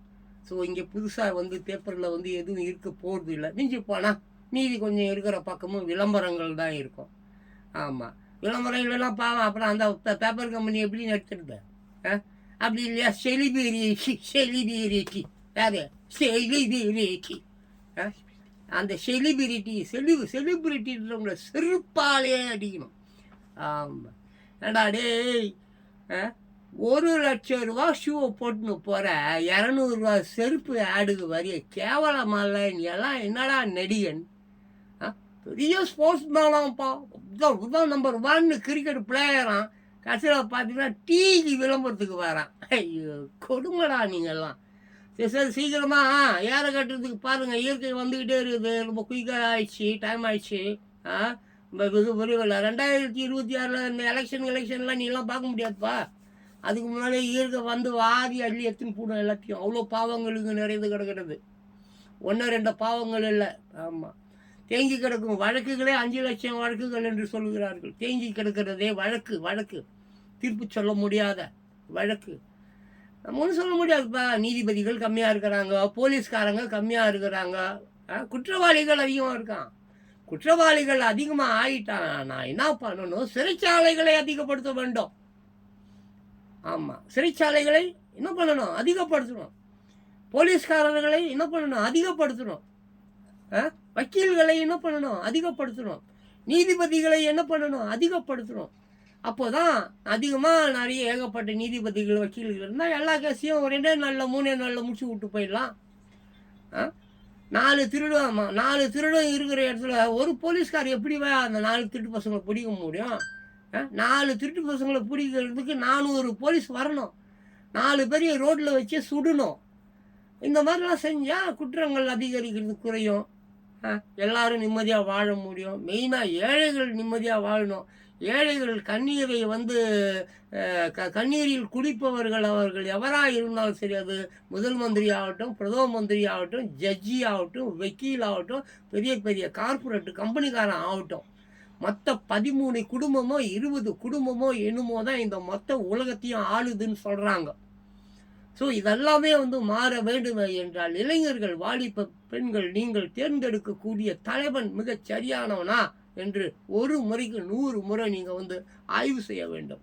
ஸோ இங்கே புதுசாக வந்து பேப்பரில் வந்து எதுவும் இருக்க போகிறது இல்லை. மிஞ்சி போனால் மீதி கொஞ்சம் இருக்கிற பக்கமும் விளம்பரங்கள் தான் இருக்கும். ஆமாம், விளம்பரம் இல்லைன்னா பாவம் அப்புறம் அந்த பேப்பர் கம்பெனி எப்படி நடத்துறது? அப்படி இல்லையா? செலிபிரிட்டி யாரு? செலிபிரிட்டி. அந்த செலிபிரிட்டின்றவங்கள செருப்பாலே அடிக்கணும். ஆமாம், ஏண்டா டேய், 1,00,000 ரூபா ஷூவை போட்டுன்னு போகிற 200 ரூபா செருப்பு ஆடுக்கு வரிய கேவலமால நீ எல்லாம் என்னடா நடிகன்? பெரிய ஸ்போர்ட்ஸ் மேனாம்ப்பா, இதுதான் நம்பர் 1 கிரிக்கெட் பிளேயரான். கடைசியில் பார்த்தீங்கன்னா டிவி விளம்பரத்துக்கு வரான். ஐயோ கொடுங்கடா நீங்கள்லாம். சரி சீக்கிரமாக ஏற கட்டுறதுக்கு பாருங்கள். இயற்கை வந்துக்கிட்டே இருக்குது, ரொம்ப குயிக்காக ஆயிடுச்சு, டைம் ஆயிடுச்சு. இது விரைவில் 2026 இந்த எலெக்ஷன்லாம் நீலாம் பார்க்க முடியாதுப்பா. அதுக்கு முன்னாலே இயற்கை வந்து வாரி அள்ளி எடுத்துன்னு போடும் எல்லாத்தையும். அவ்வளோ பாவங்களுக்கு நிறைந்து கிடக்கிறது, 1-2 பாவங்கள் இல்லை. ஆமாம், தேங்கி கிடக்கும் வழக்குகளே 5 லட்சம் வழக்குகள் என்று சொல்கிறார்கள். தேங்கி கிடக்கிறதே வழக்கு தீர்ப்பு சொல்ல முடியாத வழக்கு. நம்ம ஒன்றும் சொல்ல முடியாதுப்பா. நீதிபதிகள் கம்மியாக இருக்கிறாங்க, போலீஸ்காரங்க கம்மியாக இருக்கிறாங்க, குற்றவாளிகள் அதிகமாக இருக்கான். குற்றவாளிகள் அதிகமாக ஆகிட்டான், நான் என்ன பண்ணணும்? சிறைச்சாலைகளை அதிகப்படுத்த வேண்டும். ஆமாம், சிறைச்சாலைகளை என்ன பண்ணணும்? அதிகப்படுத்தணும். போலீஸ்காரர்களை என்ன பண்ணணும்? அதிகப்படுத்தணும். வக்கீல்களை என்ன பண்ணணும்? அதிகப்படுத்தணும். நீதிபதிகளை என்ன பண்ணணும்? அதிகப்படுத்தணும். அப்போ தான் அதிகமாக நிறைய ஏகப்பட்ட நீதிபதிகள் வக்கீல்கள் இருந்தால் எல்லா கேஸையும் 2 நாளில் 3 நாளில் முடிச்சு விட்டு போயிடலாம். 4 திருடம் இருக்கிற இடத்துல ஒரு போலீஸ்கார் எப்படி அந்த 4 திருட்டு பசங்களை பிடிக்க முடியும்? 4 திருட்டு பசங்களை பிடிக்கிறதுக்கு 400 போலீஸ் வரணும், 4 பேரையும் ரோட்டில் வச்சு சுடணும். இந்த மாதிரிலாம் செஞ்சால் குற்றங்கள் அதிகரிக்கிறது குறையும், எல்லாரும் நிம்மதியாக வாழ முடியும். மெயினாக ஏழைகள் நிம்மதியாக வாழணும். ஏழைகள் கண்ணீரை வந்து கண்ணீரில் குடிப்பவர்கள் அவர்கள் எவராக இருந்தாலும் சரி, அது முதல் மந்திரி ஆகட்டும், பிரதம மந்திரி ஆகட்டும், ஜட்ஜி ஆகட்டும், வக்கீல் ஆகட்டும், பெரிய பெரிய கார்பரேட் கம்பெனிக்காரன் ஆகட்டும், மொத்த 13 குடும்பமோ 20 குடும்பமோ என்னமோ தான் இந்த மொத்த உலகத்தையும் ஆளுதுன்னு சொல்கிறாங்க. ஸோ இதெல்லாமே வந்து மாற வேண்டும் என்றால் இளைஞர்கள், வாலிப பெண்கள், நீங்கள் தேர்ந்தெடுக்கக்கூடிய தலைவன் மிகச் சரியானவனா என்று ஒரு முறைக்கு 100 முறை நீங்கள் வந்து ஆய்வு செய்ய வேண்டும்.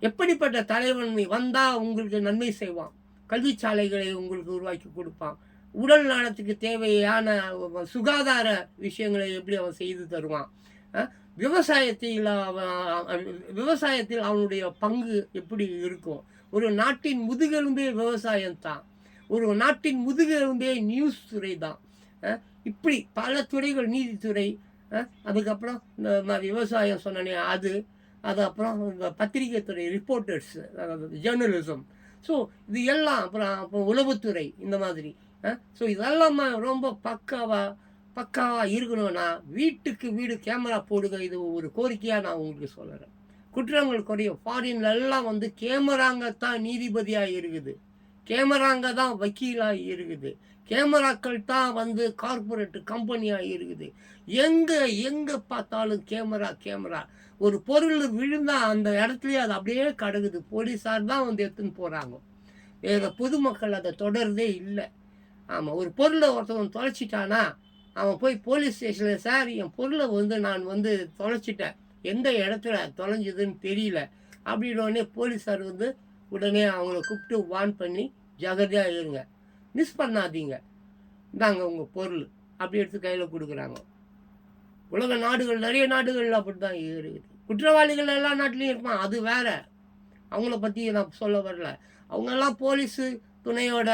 எப்படிப்பட்ட தலைவன் வந்தால் உங்களுக்கு நன்மை செய்வான்? கல்விச்சாலைகளை உங்களுக்கு உருவாக்கி கொடுப்பான், உடல் நலத்துக்கு தேவையான சுகாதார விஷயங்களை எப்படி அவன் செய்து தருவான், விவசாயத்தில் அவனுடைய பங்கு எப்படி இருக்கும்? ஒரு நாட்டின் முதுகெலும்பே விவசாயம்தான், ஒரு நாட்டின் முதுகெலும்பே நியூஸ் துறை தான். இப்படி பல துறைகள், நீதித்துறை, அதுக்கப்புறம் இந்த விவசாயம் சொன்னனே அது அப்புறம் இந்த பத்திரிகை துறை, ரிப்போர்ட்டர்ஸ், ஜேர்னலிசம். ஸோ இது எல்லாம் அப்புறம் உளவுத்துறை, இந்த மாதிரி. ஸோ இதெல்லாம் ரொம்ப பக்காவாக இருக்கணும்னா வீட்டுக்கு வீடு கேமரா போடுங்க. இது ஒரு கோரிக்கையாக நான் உங்களுக்கு சொல்கிறேன். குற்றங்கள் குறையும். ஃபாரின்ல எல்லாம் வந்து கேமராங்க தான் நீதிபதியாக இருக்குது, கேமராங்க தான் வக்கீலாக இருக்குது, கேமராக்கள் தான் வந்து கார்பரேட் கம்பெனியாக இருக்குது. எங்கே பார்த்தாலும் கேமரா. ஒரு பொருள் விழுந்தால் அந்த இடத்துலையே அது அப்படியே கிடக்குது, போலீஸார் தான் வந்து எடுத்துன்னு போகிறாங்க, வேறு பொதுமக்கள் அதை தொடர்றதே இல்லை. ஆமாம், ஒரு பொருளை ஒருத்தவன் தொலைச்சிட்டானா அவன் போய் போலீஸ் ஸ்டேஷனில், சார் என் பொருளை வந்து நான் வந்து தொலைச்சிட்டேன், எந்த இடத்துல தொலைஞ்சதுன்னு தெரியல அப்படின்னோடனே போலீஸார் வந்து உடனே அவங்கள கூப்பிட்டு வார்ன் பண்ணி, ஜாகிரதையாக இருங்க, மிஸ் பண்ணாதீங்க, இந்தாங்க உங்கள் பொருள் அப்படி எடுத்து கையில் கொடுக்குறாங்க. உலக நாடுகள், நிறைய நாடுகள் அப்படி தான் இருக்குது. குற்றவாளிகள் எல்லா நாட்டிலையும் இருப்பான், அது வேற, அவங்கள பற்றி நான் சொல்ல வரல. அவங்கெல்லாம் போலீஸு துணையோட,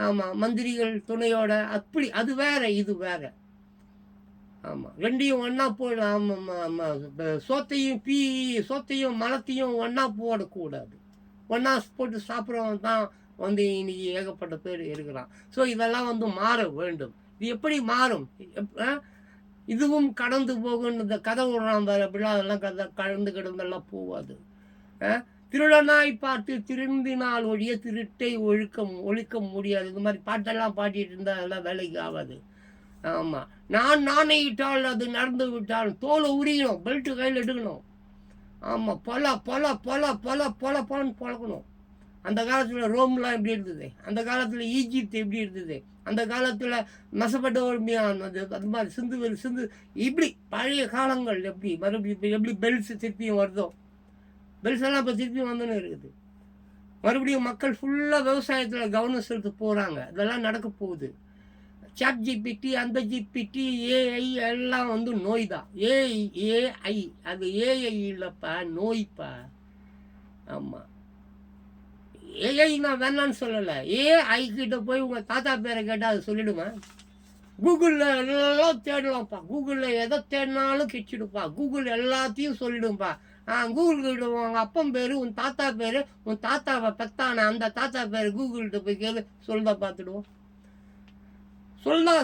ஆமாம், மந்திரிகள் துணையோட, அப்படி அது வேற, இது வேற. ஆமாம், ரெண்டையும் ஒன்றா சோத்தையும் மலத்தையும் ஒன்றா போடக்கூடாது. ஒன்றா போட்டு சாப்பிட்றவன் தான் இன்னைக்கு ஏகப்பட்ட பேர் இருக்கிறான். ஸோ இதெல்லாம் மாற வேண்டும். இது எப்படி மாறும்? இதுவும் கடந்து போகும். இந்த கதை விடுறான் பாரு, அப்படிலாம் அதெல்லாம் கடந்து கிடந்தெல்லாம் போகாது. திருடனாய் பார்த்து திருந்தினால் ஒழிய திருட்டை ஒழிக்க முடியாது. இந்த மாதிரி பாட்டெல்லாம் பாடிட்டு இருந்தால் அதெல்லாம் வேலைக்கு ஆகாது. ஆமாம், நாணயிட்டால் அது நடந்து விட்டால் தோலை உரியணும், பெல்ட்டு கையில் எடுக்கணும். ஆமாம், பொலன்னு பொழக்கணும். அந்த காலத்தில் ரோம்லாம் எப்படி இருந்தது, அந்த காலத்தில் ஈஜிப்த் எப்படி இருந்தது, அந்த காலத்தில் மெசபடோமியான், அது மாதிரி சிந்து இப்படி பழைய காலங்கள் எப்படி மறுபடியும் எப்படி பெல்ஸ் திருப்பியும் வருதோ, பெல்ஸ் எல்லாம் இப்போ திருப்பியும் வந்துன்னு இருக்குது. மறுபடியும் மக்கள் ஃபுல்லாக விவசாயத்தில் கவனம் செலுத்த போகிறாங்க. இதெல்லாம் நடக்க போகுது. சாட் ஜிபிடி, அந்த ஜிபிடி, ஏஐ எல்லாம் நோய் தான். ஏஐ அது ஏஐ இல்லைப்பா, நோய்ப்பா. ஆமாம், ஏஐ நான் வேணான்னு சொல்லலை. ஏஐ கிட்ட போய் உங்கள் தாத்தா பேரை கேட்டால் அது சொல்லிடுமா? கூகுளில் எல்லாம் தேடலாம்ப்பா, கூகுளில் எதை தேடினாலும் கிடச்சிடுப்பா, கூகுள் எல்லாத்தையும் சொல்லிடும்பா. கூகுள் கிட்ட உங்கள் அப்பன் பேர், உன் தாத்தா பேர், உன் தாத்தாவை பெத்தான அந்த தாத்தா பேர் கூகுள்கிட்ட போய் கேளு, சொல்லுதா பார்த்துடுவோம்.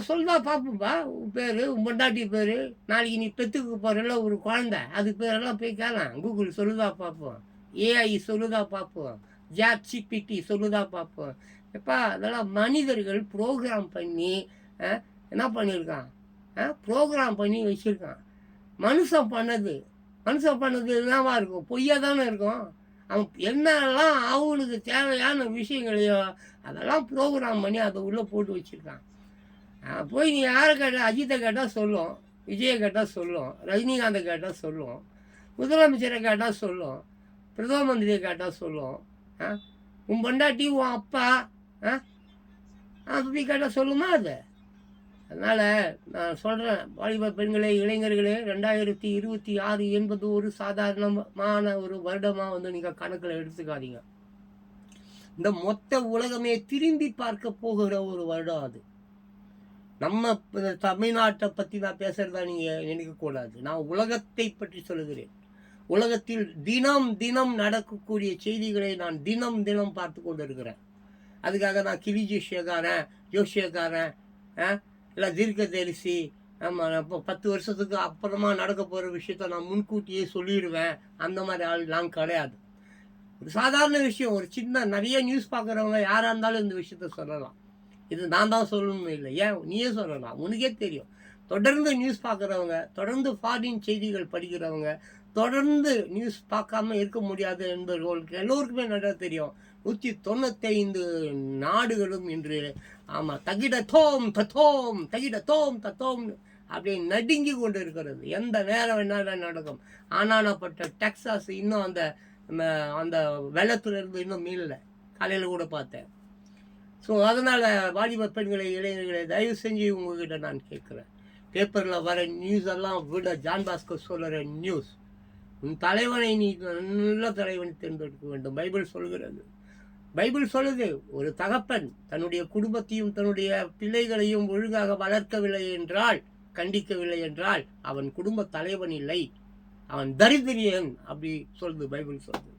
சொல்லுதா பார்ப்போம்ப்பா. உன் பேர், உன் பொண்டாட்டி பேர், நாளைக்கு நீ பெற்றுக்க போகிறல்ல ஒரு குழந்தை, அது பேரெல்லாம் போய் கேட்கலாம். கூகுள் சொல்லுதா பார்ப்போம், ஏஐ சொல்லுதா பார்ப்போம், சாட் ஜிபிடி சொல்லுதா பார்ப்போம். எப்பா அதெல்லாம் மனிதர்கள் ப்ரோக்ராம் பண்ணி என்ன பண்ணியிருக்கான், ப்ரோக்ராம் பண்ணி வச்சுருக்கான். மனுஷன் பண்ணது என்னவா இருக்கும்? பொய்யா தானே இருக்கும். அவன் என்னெல்லாம் அவனுக்கு தேவையான விஷயங்களையோ அதெல்லாம் ப்ரோக்ராம் பண்ணி அதை உள்ளே போட்டு வச்சுருக்கான். போய் நீ யாரை கேட்டால் அஜித்தை கேட்டால் சொல்லும், விஜயை கேட்டால் சொல்லும், ரஜினிகாந்தை கேட்டால் சொல்லும், முதலமைச்சரை கேட்டால் சொல்லும், பிரதம மந்திரியை கேட்டால் சொல்லும். உன் பொண்டாட்டி, உன் அப்பா அப்படி கேட்டால் சொல்லுமா அது? அதனால் நான் சொல்கிறேன், வாலிப பெண்களே, இளைஞர்களே, 2026 என்பது ஒரு சாதாரணமான ஒரு வருடமாக நீங்கள் கணக்கில் எடுத்துக்காதீங்க. இந்த மொத்த உலகமே திரும்பி பார்க்க போகிற ஒரு வருடம் அது. நம்ம தமிழ்நாட்டை பற்றி நான் பேசுகிறதா நீங்கள் நினைக்கக்கூடாது. நான் உலகத்தை பற்றி சொல்லுகிறேன். உலகத்தில் தினம் நடக்கக்கூடிய செய்திகளை நான் தினம் பார்த்து கொண்டு இருக்கிறேன். அதுக்காக நான் கிளி ஜோஷியக்காரன் இல்லை தீர்க்கதரிசி, ஆமாம், நான் இப்போ 10 வருஷத்துக்கு அப்புறமா நடக்க போகிற விஷயத்த நான் முன்கூட்டியே சொல்லிடுவேன். அந்த மாதிரி ஆள் நான் கிடையாது. ஒரு சாதாரண விஷயம், ஒரு சின்ன நிறைய நியூஸ் பார்க்குறவங்க யாராக இருந்தாலும் இந்த விஷயத்த சொல்லலாம். இது நான் தான் சொல்லணும்னு இல்லை, ஏன் நீயே சொல்லலாம், உனக்கே தெரியும். தொடர்ந்து நியூஸ் பார்க்குறவங்க, தொடர்ந்து ஃபாரின் செய்திகள் படிக்கிறவங்க, தொடர்ந்து நியூஸ் பார்க்காம இருக்க முடியாது என்பவர்களுக்கு எல்லோருக்குமே நல்லா தெரியும். 195 நாடுகளும் இன்று ஆமாம் தகிடத்தோம் தத்தோம் அப்படி நடுங்கி கொண்டு இருக்கிறது. எந்த நேரம் வேணாலும் நடக்கும். ஆனானப்பட்ட டெக்சாஸ் இன்னும் அந்த வெள்ளத்திலிருந்து இன்னும் மீளலை. காலையில் கூட பார்த்தேன். ஸோ அதனால் வாலிப பெண்களை, இளைஞர்களை, தயவு செஞ்சு உங்ககிட்ட நான் கேட்குறேன், பேப்பரில் வர நியூஸ் எல்லாம் விட ஜான் பாஸ்கோ சொல்கிற நியூஸ், உன் தலைவனை நீ நல்ல தலைவனை தேர்ந்தெடுக்க வேண்டும். பைபிள் சொல்லுது, ஒரு தகப்பன் தன்னுடைய குடும்பத்தையும் தன்னுடைய பிள்ளைகளையும் ஒழுங்காக வளர்க்கவில்லை என்றால், கண்டிக்கவில்லை என்றால் அவன் குடும்ப தலைவன் இல்லை, அவன் தரித்திரியன். அப்படி சொல்லுது பைபிள் சொல்லுது.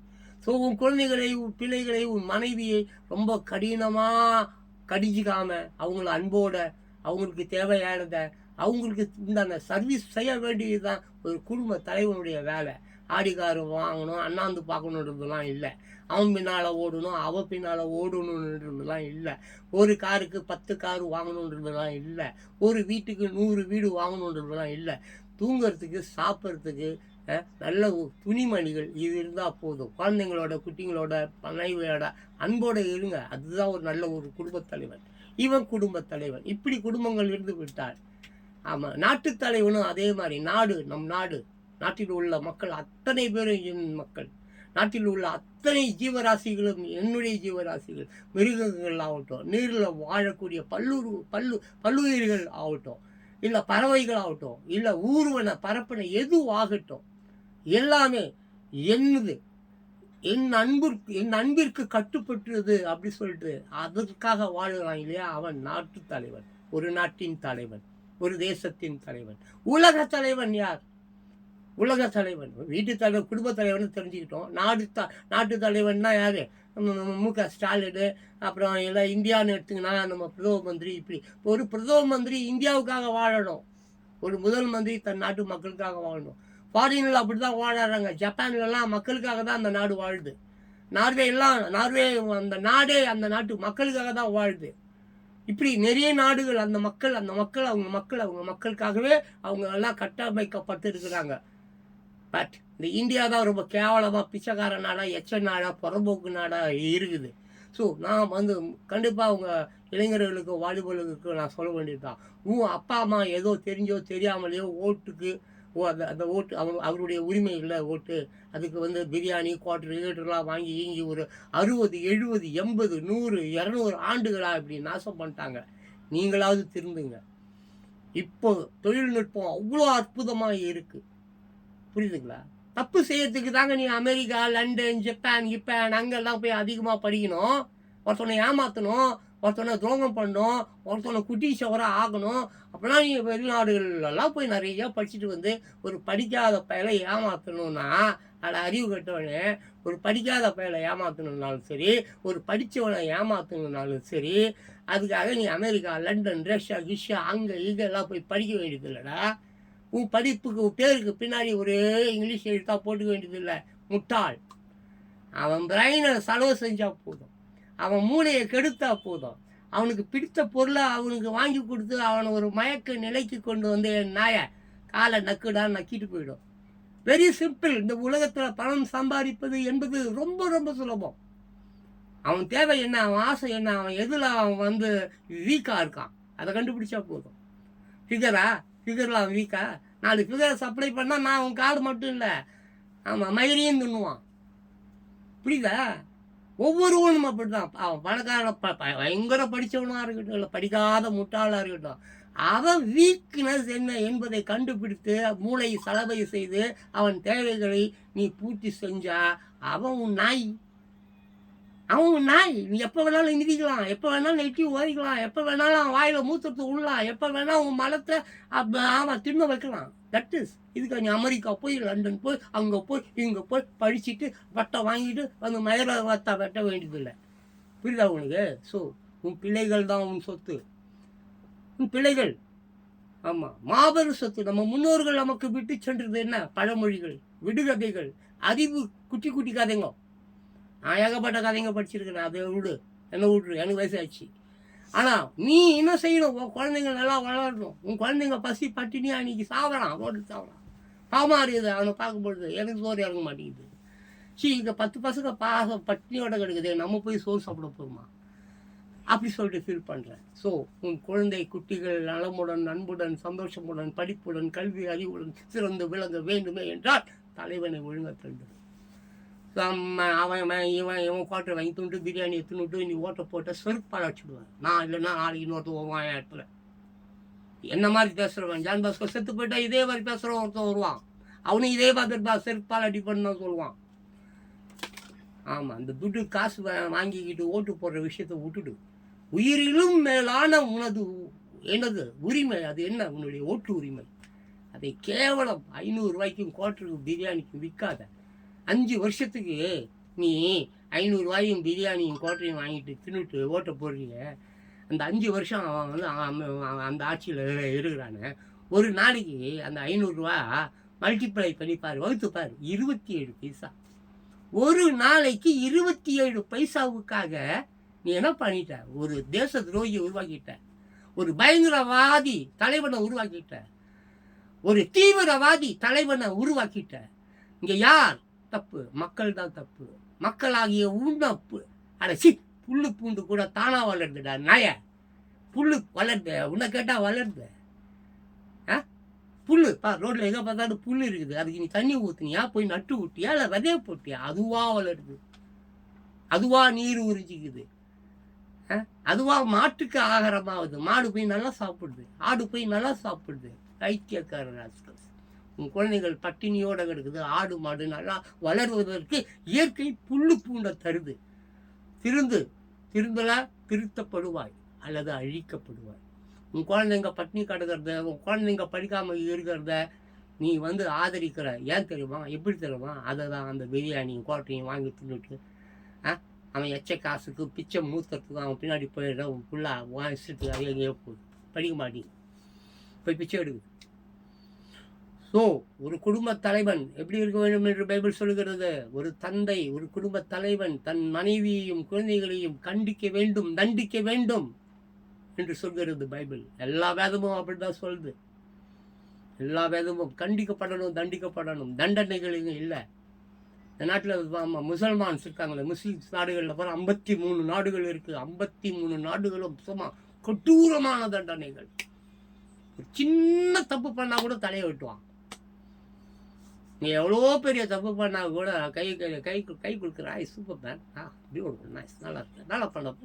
ஸோ உன் குழந்தைகளை, உன் பிள்ளைகளை, உன் மனைவியை ரொம்ப கடினமாக கடிஞ்சிக்காம அவங்கள அன்போட, அவங்களுக்கு தேவையானதை அவங்களுக்கு இந்த சர்வீஸ் செய்ய வேண்டியதுதான் ஒரு குடும்ப தலைவனுடைய வேலை. ஆடிக்காரு வாங்கணும், அண்ணாந்து பார்க்கணுன்றதுலாம் இல்லை. அவன் பின்னால் ஓடணும், அவன் பின்னால் ஓடணுன்றதுலாம் இல்லை. ஒரு காருக்கு 10 காரு வாங்கணுன்றதுலாம் இல்லை. ஒரு வீட்டுக்கு 100 வீடு வாங்கணுன்றதுலாம் இல்லை. தூங்கிறதுக்கு, சாப்பிட்றதுக்கு நல்ல துணிமணிகள் இது இருந்தால் போதும். குழந்தைங்களோட, குட்டிங்களோட, மனைவியோட அன்போடு இருங்க. அதுதான் ஒரு நல்ல ஒரு குடும்பத் தலைவன். இவன் குடும்பத் தலைவன். இப்படி குடும்பங்கள் இருந்து விட்டார். ஆமாம், நாட்டுத் தலைவனும் அதே மாதிரி. நம் நாடு, நாட்டில் உள்ள மக்கள் அத்தனை பேரும் என் மக்கள். நாட்டில் உள்ள அத்தனை ஜீவராசிகளும் என்னுடைய ஜீவராசிகள். மிருகங்கள் ஆகட்டும், நீரில் வாழக்கூடிய பல்லுயிர்கள் ஆகட்டும், இல்லை பறவைகள் ஆகட்டும், இல்லை ஊர்வன பரப்பன எது ஆகட்டும், எல்லாமே என்னது. என் அன்பிற்கு கட்டுப்பட்டுறது அப்படி சொல்லிட்டு அதற்காக வாழுறான் இல்லையா, அவன் நாட்டு தலைவன், ஒரு நாட்டின் தலைவன், ஒரு தேசத்தின் தலைவன். உலக தலைவன் யார்? உலக தலைவன். வீட்டு தலைவர், குடும்ப தலைவர்னு தெரிஞ்சுக்கிட்டோம். நாட்டு தலைவன்னா யாரு? மு.க. ஸ்டாலின். அப்புறம் எல்லாம் இந்தியான்னு எடுத்துக்கினா நம்ம பிரதம மந்திரி. இப்படி ஒரு பிரதம மந்திரி இந்தியாவுக்காக வாழணும், ஒரு முதல் மந்திரி தன் நாட்டு மக்களுக்காக வாழணும். ஃபாரினில் அப்படி தான் வாழறாங்க. ஜப்பான்லாம் மக்களுக்காக தான் அந்த நாடு வாழுது. நார்வே அந்த நாடே அந்த நாட்டு மக்களுக்காக தான் வாழுது. இப்படி நிறைய நாடுகள் அந்த மக்கள் அவங்க மக்களுக்காகவே அவங்க எல்லாம் கட்டமைக்கப்பட்டு இருக்கிறாங்க. பட் இந்த இந்தியா தான் ரொம்ப கேவலமாக பிச்சைக்கார நாடாக, எச்ச நாடாக, புறம்போக்கு நாடாக இருக்குது. ஸோ நான் கண்டிப்பாக அவங்க இளைஞர்களுக்கு, வாலிபர்களுக்கு நான் சொல்ல வேண்டியது தான், அப்பா அம்மா ஏதோ தெரிஞ்சோ தெரியாமலையோ ஓட்டுக்கு அந்த ஓட்டு அவருடைய உரிமை இல்லை. ஓட்டு அதுக்கு பிரியாணி, குவார்டர்லாம் வாங்கி ஈங்கி ஒரு 60, 70, 80, 100, 200 ஆண்டுகளாக இப்படி நாசம் பண்ணிட்டாங்க. நீங்களாவது திருந்துங்க. இப்போ தொழில்நுட்பம் அவ்வளோ அற்புதமாக இருக்குது, புரியுதுங்களா? தப்பு செய்யறதுக்கு தாங்க நீ அமெரிக்கா, லண்டன், ஜப்பான் அங்கெல்லாம் போய் அதிகமாக படிக்கணும். ஒருத்தனை ஏமாற்றணும், ஒருத்தனை துரோகம் பண்ணணும், ஒருத்தனை குட்டி சவராக ஆகணும். அப்போலாம் நீ வெளிநாடுகளெல்லாம் போய் நிறையா படிச்சுட்டு ஒரு படிக்காத பயலை ஏமாற்றணும்னா, அதை அறிவு கட்டவனே, ஒரு படிக்காத பயலை ஏமாற்றணுன்னாலும் சரி, ஒரு படித்தவனை ஏமாற்றணுன்னாலும் சரி, அதுக்காக நீ அமெரிக்கா, லண்டன், ரஷ்யா, கிஷ்யா அங்கே எல்லாம் போய் படிக்க வேண்டியது இல்லைடா. உன் படிப்புக்கு பேருக்கு பின்னாடி ஒரே இங்கிலீஷ் எழுத்தா போட்டுக்க வேண்டியதில்லை, முட்டாள். அவன் பிரைனை செலவு செஞ்சால் போதும், அவன் மூளையை கெடுத்தா போதும், அவனுக்கு பிடித்த பொருளை அவனுக்கு வாங்கி கொடுத்து அவனை ஒரு மயக்க நிலைக்கு கொண்டு என் நாயை காலை நக்குடான்னு நக்கிட்டு போயிடும். Very simple. இந்த உலகத்தில் பணம் சம்பாதிப்பது என்பது ரொம்ப ரொம்ப சுலபம். அவன் தேவை என்ன, அவன் ஆசை என்ன, அவன் எதில் அவன் வீக்காக இருக்கான், அதை கண்டுபிடிச்சா போதும். ஃபிகரில் அவன் வீக்கா, 4 ஃபிகரை சப்ளை பண்ணால் நான் அவன் கார்டு மட்டும் இல்லை, ஆமாம் மயிரையும் தின்னுவான். புரியுதா? ஒவ்வொருவனும் அப்படி தான். அவன் பணக்கார பயங்கர படித்தவனாக இருக்கட்டும், இல்லை படிக்காத முட்டாளாக இருக்கட்டும், அவன் வீக்னஸ் என்ன என்பதை கண்டுபிடித்து மூளை சலவை செய்து அவன் தேவைகளை நீ பூர்த்தி செஞ்சா அவன் உன் நாய். நீ எப்போ வேணாலும் மிதிக்கலாம், எப்போ வேணாலும் நெட்டி ஓதிக்கலாம், எப்போ வேணாலும் அவன் வாயில் மூத்தத்தை உள்ளலாம், எப்போ வேணாலும் உன் மலத்தை அவன் தின்ன வைக்கலாம். That is. இதுக்கு நீ அமெரிக்கா போய், லண்டன் போய், அங்கே போய், இங்கே போய் படிச்சுட்டு வட்டை வாங்கிட்டு மயிர வத்தா வெட்ட வேண்டியதில்லை. புரியுதா உனக்கு? ஸோ உன் பிள்ளைகள் தான் உன் சொத்து, உன் பிள்ளைகள். ஆமாம், மாபெரும் சொத்து. நம்ம முன்னோர்கள் நமக்கு விட்டு சென்றது என்ன? பழமொழிகள், விடுகதைகள், அறிவு, குட்டி குட்டி கதைங்க. நான் ஏகப்பட்ட கதைங்க படிச்சிருக்கிறேன், அதை விட்டுரு, எனக்கு வயசாச்சு. ஆனால் நீ என்ன செய்யணும்? உன் குழந்தைங்க நல்லா வளரணும். உன் குழந்தைங்க பசி பட்டினி அன்னைக்கு சாவலாம், ரோடு சாவலாம். பாவமாக இருக்குது அவனை பார்க்கும்பொழுது. எனக்கு சோறு இறங்க மாட்டேங்குது. இங்கே 10 பசங்க பட்டினியோட கிடக்குது, நம்ம போய் சோறு சாப்பிட போகுமா? அப்படி சொல்லிட்டு ஃபீல் பண்ணுறேன். ஸோ உன் குழந்தை குட்டிகள் நலமுடன், அன்புடன், சந்தோஷமுடன், படிப்புடன், கல்வி அறிவுடன் சிறந்து விளங்க வேண்டுமே என்றால் தலைவனை ஒழுங்காக தந்து. இவன் குவார்டர் வாங்கி துண்டு பிரியாணி எடுத்துன்னு நீ ஓட்ட போட்ட செருப்பால் அடிச்சுடுவேன். நான் இல்லைன்னா நாளைக்கு இன்னொருத்தர் வருவான் என் இடத்துல. என்ன மாதிரி பேசுகிறவன் ஜான் பாஸ்கர் செத்து போயிட்டா இதே மாதிரி பேசுகிறவன் ஒருத்தன் வருவான், அவனும் இதே மாதிரி செருப்பால் அடிப்பண்ணு சொல்லுவான். ஆமாம், இந்த துட்டு காசு வாங்கிக்கிட்டு ஓட்டு போடுற விஷயத்த விட்டுடு. உயிரிலும் மேலான எனது உரிமை அது என்ன? உன்னுடைய ஓட்டு உரிமை. அதை கேவலம் 500 ரூபாய்க்கும் குவார்டருக்கு பிரியாணிக்கும் விற்காத. 5 வருஷத்துக்கு நீ 500 ரூபாயும் பிரியாணியும் குவார்டரையும் வாங்கிட்டு தின்னுட்டு ஓட்ட போடுறீங்க. அந்த 5 வருஷம் அவன் அந்த ஆட்சியில் இருக்கிறானே, ஒரு நாளைக்கு அந்த 500 ரூபா மல்டிப்ளை பண்ணிப்பார், வகுத்துப்பார், 27 பைசா. ஒரு நாளைக்கு 27 பைசாவுக்காக நீ என்ன பண்ணிட்ட? ஒரு தேச துரோகியை உருவாக்கிட்ட, ஒரு பயங்கரவாதி தலைவனை உருவாக்கிட்ட, ஒரு தீவிரவாதி தலைவனை உருவாக்கிட்ட. இங்கே யார் தப்பு? மக்கள் தான் தப்பு. மக்களாகிய உண்ணப்பு அடைச்சி புல்லு பூண்டு கூட தானா வளருதுடா நாய. புல்லு வளருது, உன்னை கேட்டால் வளருது. புல்லு ரோட்டில் எங்கே பார்த்தாலும் புல் இருக்குது, அதுக்கு நீ தண்ணி ஊற்றுனியா, போய் நட்டு விட்டியா, இல்லை விதைய போட்டியா? அதுவாக வளருது, அதுவாக நீர் உறிஞ்சிக்குது, அதுவாக மாட்டுக்கு ஆகாரமாகுது. மாடு போய் நல்லா சாப்பிடுது, ஆடு போய் நல்லா சாப்பிடுது. ஐக்கியக்கார ராஸ்கல்ஸ் உன் குழந்தைகள் பட்டினியோடு கிடக்குது. ஆடு மாடு நல்லா வளர்வதற்கு இயற்கை புல்லு பூண்டை தருது. திருந்தல திருத்தப்படுவாய் அல்லது அழிக்கப்படுவாய். உன் குழந்தைங்க பட்டினி கிடக்கிறத, உன் குழந்தைங்க படிக்காமல் இருக்கிறத நீ ஆதரிக்கிற. ஏன் தெரியுமா? எப்படி தெரியுமா? அதை தான் அந்த பிரியாணியும் கோட்டையும் வாங்கி தின்னுட்டு அவன் எச்ச காசுக்கு பிச்சை மூத்தத்துக்கு அவன் பின்னாடி போயிடுற. உன் ஃபுல்லாக வாங்கிட்டு அது எங்கேயோ போகுது. படிக்க மாட்டேங்குது, போய் பிச்சை எடுக்குது. ஸோ ஒரு குடும்ப தலைவன் எப்படி இருக்க வேண்டும் என்று பைபிள் சொல்கிறது. ஒரு தந்தை, ஒரு குடும்ப தலைவன் தன் மனைவியையும் குழந்தைகளையும் கண்டிக்க வேண்டும், தண்டிக்க வேண்டும் என்று சொல்கிறது பைபிள். எல்லா வேதமும் அப்படிதான் சொல்லுது. எல்லா வேதமும் கண்டிக்கப்படணும், தண்டிக்கப்படணும். தண்டனைகளும் இல்லை. இந்த நாட்டில் முசல்மான்ஸ் இருக்காங்களே, முஸ்லிம்ஸ் நாடுகளில் 53 நாடுகள் இருக்குது. 53 நாடுகளும் சும்மா கொடூரமான தண்டனைகள். ஒரு சின்ன தப்பு பண்ணால் கூட தலையை வெட்டுவான். நீ எவ்வளோ பெரிய தப்பு பண்ணால் கூட கை கொடுக்குற. சூப்பர் மேன், பியூட்டிஃபுல், நைஸ், நல்லா இருக்கு, நல்லா பண்ண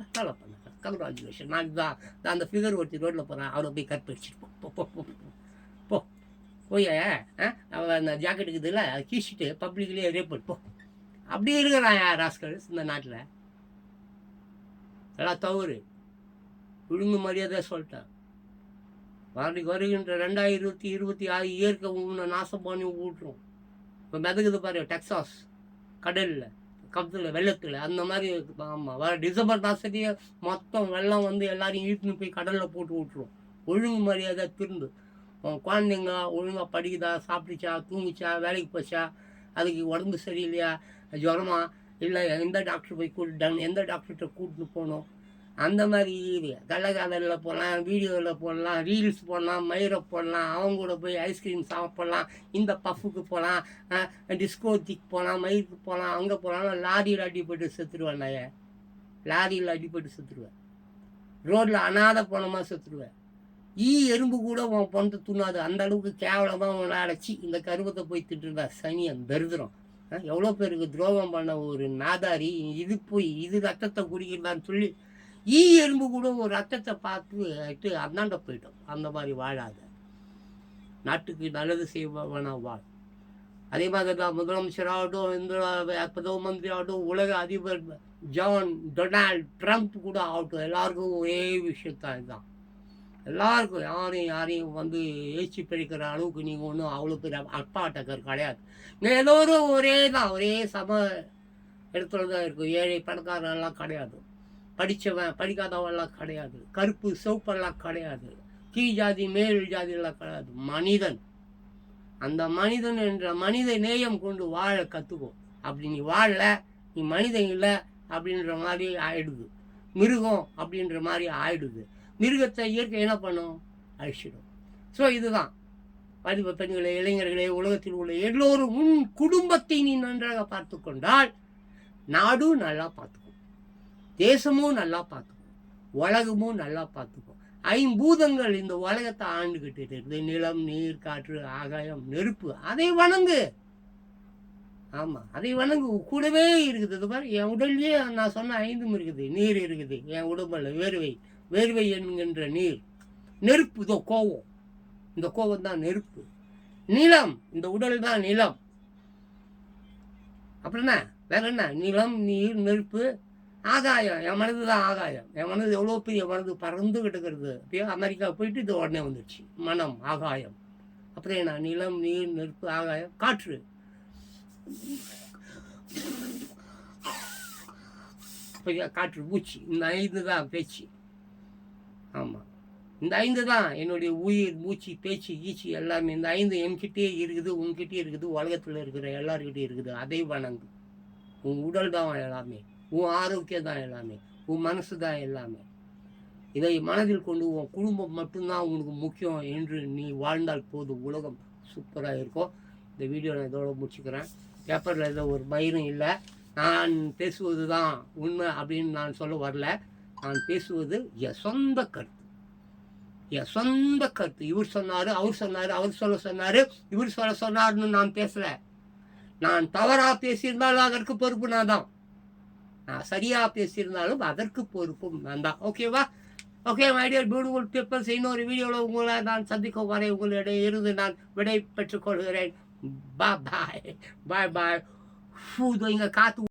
கங்க்ராச்சுலேஷன். நான் தான் அந்த ஃபிகர் ஒருத்தி ரோட்டில் போகிறேன், அவரை போய் கற்பழிச்சிட்டு போ போய் அவன் அந்த ஜாக்கெட்டுக்கு இதில் அதை கீழ்ச்சிட்டு பப்ளிக்லேயே ரேப் போ. அப்படி இருக்கிறான் ராஸ்கல் இந்த நாட்டில். எல்லாம் தவறு. ஒழுங்கு மரியாதை சொல்லிட்டேன். வருகின்ற 2026 இயற்கை உன்னை நாசம் பண்ணி விட்டுரும். இப்போ மிதக்குது பாரு டெக்சாஸ் கடலில், கப்பத்தில், வெள்ளத்தில், அந்த மாதிரி. ஆமாம், வர டிசம்பர் மாதத்தையே மொத்தம் வெள்ளம் எல்லாரையும் இழுத்துன்னு போய் கடலில் போட்டு விட்டுரும். ஒழுங்கு மரியாதை திருந்து. குழந்தைங்க ஒழுங்காக படிக்குதா, சாப்பிட்டுச்சா, தூங்கிச்சா, வேலைக்கு போச்சா, அதுக்கு உடம்பு சரியில்லையா, ஜுரமா, இல்லை எந்த டாக்டர் போய் கூட்டிட்டாங்க, எந்த டாக்டர்கிட்ட கூட்டின்னு போகணும், அந்த மாதிரி கள்ளக்காதலில் போடலாம், வீடியோவில் போடலாம், ரீல்ஸ் போடலாம், மயிரை போடலாம், அவங்க கூட போய் ஐஸ்கிரீம் சாப்பிட்லாம், இந்த பஃபுக்கு போகலாம், டிஸ்கோத்திக்கு போகலாம், மயிருக்கு போகலாம், அங்கே போகலாம். லாரியில் அடிப்பட்டு செத்துருவேன். நான் லாரியில் அடிப்பட்டு செத்துருவேன். ரோட்டில் அனாதை போனமாக செத்துருவேன். எறும்பு கூட உன் பொண்ணை துண்ணாது. அந்த அளவுக்கு கேவலமாக உன்னை அடைச்சி இந்த கருவத்தை போய் திட்டுருந்தா சனியன் தரித்திரம். எவ்வளோ பேருக்கு துரோகம் பண்ண ஒரு நாதாரி இது ரத்தத்தை குடிக்கிறதான்னு சொல்லி எறும்பு கூட ஒரு ரத்தத்தை பார்த்து அந்தாண்ட போயிட்டோம். அந்த மாதிரி வாழாத. நாட்டுக்கு நல்லது செய்வனா வாழ். அதே மாதிரி தான் முதலமைச்சராகட்டும், இந்த பிரதம மந்திரி ஆகட்டும், உலக அதிபர் டொனால்ட் ட்ரம்ப் கூட ஆகட்டும், எல்லாருக்கும் ஒரே விஷயத்தான் இதுதான். எல்லாருக்கும் யாரையும் ஏச்சி பிடிக்கிற அளவுக்கு நீங்கள் ஒன்றும் அவ்வளோ பெரிய அப்பா அட்டக்கர் கிடையாது. எல்லோரும் ஒரே சம இடத்துல தான் இருக்கும். ஏழை பணக்காரெல்லாம் கிடையாது, படித்தவன் படிக்காதவெல்லாம் கிடையாது, கருப்பு சிவப்பெல்லாம் கிடையாது, கீழ் ஜாதி மேல் ஜாதியெல்லாம் கிடையாது. மனிதன், அந்த மனிதன் என்ற மனித நேயம் கொண்டு வாழ கற்றுக்கோ. அப்படி நீ வாழல, நீ மனிதன் இல்லை அப்படின்ற மாதிரி ஆயிடுது. மிருகம் அப்படின்ற மாதிரி ஆயிடுது. மிருகத்தை இயற்கை என்ன பண்ணும்? அழிச்சிடும். ஸோ இதுதான் வாலிப பெண்களே, இளைஞர்களே, உலகத்தில் உள்ள எல்லோரும் உன் குடும்பத்தை நீ நன்றாக பார்த்து கொண்டால் நாடும் நல்லா பார்த்துக்கும், தேசமும் நல்லா பார்த்துக்கும், உலகமும் நல்லா பார்த்துக்கும். 5 பூதங்கள் இந்த உலகத்தை ஆண்டுகிட்டு இருக்குது. நிலம், நீர், காற்று, ஆகாயம், நெருப்பு. அதை வணங்கு. ஆமாம், அதை வணங்கு. கூடவே இருக்குது. இது மாதிரி என் உடல்லையே நான் சொன்ன 5 இருக்குது. நீர் இருக்குது என் உடம்புல. வேர்வை என்கின்ற நீர். நெருப்பு, இதோ கோவம், இந்த கோவம் தான் நெருப்பு. நிலம், இந்த உடல் தான் நிலம். அப்புறம் என்ன வேற என்ன? நிலம், நீர், நெருப்பு, ஆகாயம். என் மனது தான் ஆகாயம். என் மனது எவ்வளோ பெரிய மனது பறந்து கிட்டுக்கிறது. அப்படியே அமெரிக்கா போயிட்டு இது உடனே வந்துடுச்சு. மனம், ஆகாயம். அப்புறம் என்ன? நிலம், நீர், நெருப்பு, ஆகாயம், காற்று. காற்று, மூச்சு. இந்த 5 தான் பேச்சு. ஆமாம், இந்த 5 தான் என்னுடைய உயிர், மூச்சு, பேச்சு, கீச்சு எல்லாமே. இந்த 5 என்கிட்டே இருக்குது, உன்கிட்டே இருக்குது, உலகத்தில் இருக்கிற எல்லாருக்கிட்டே இருக்குது. அதை வணங்கு. உன் உடல் தான் எல்லாமே, உன் ஆரோக்கியம் தான் எல்லாமே, உன் மனசு தான் எல்லாமே. இதை மனதில் கொண்டு உன் குடும்பம் மட்டும்தான் உனக்கு முக்கியம் என்று நீ வாழ்ந்தால் போதும். உலகம் சூப்பராக இருக்கும். இந்த வீடியோ நான் இதோட முடிச்சுக்கிறேன். பேப்பரில் ஏதோ ஒரு மயிரும் இல்லை. நான் பேசுவது தான் உண்மை அப்படின்னு நான் சொல்ல வரல. நான் பேசுவது என் சொந்த கருத்து, என் சொந்த கருத்து. இவர் சொன்னார், அவர் சொன்னார், அவர் சொன்னார், இவர் சொன்னார்னு நான் பேசல. நான் தவறாக பேசியிருந்தாலும் அதற்கு பொறுப்பு நான் தான். நான் சரியாக பேசியிருந்தாலும் அதற்கு பொறுப்பும் நான் தான். ஓகேவா? Okay my dear beautiful peoples, இன்னொரு வீடியோவில் உங்களை நான் சந்திக்க வரை உங்களிடையே இருந்து நான் விடை பெற்றுக்கொள்கிறேன். பாய் பாய் பாய் பாய். இங்கே காற்று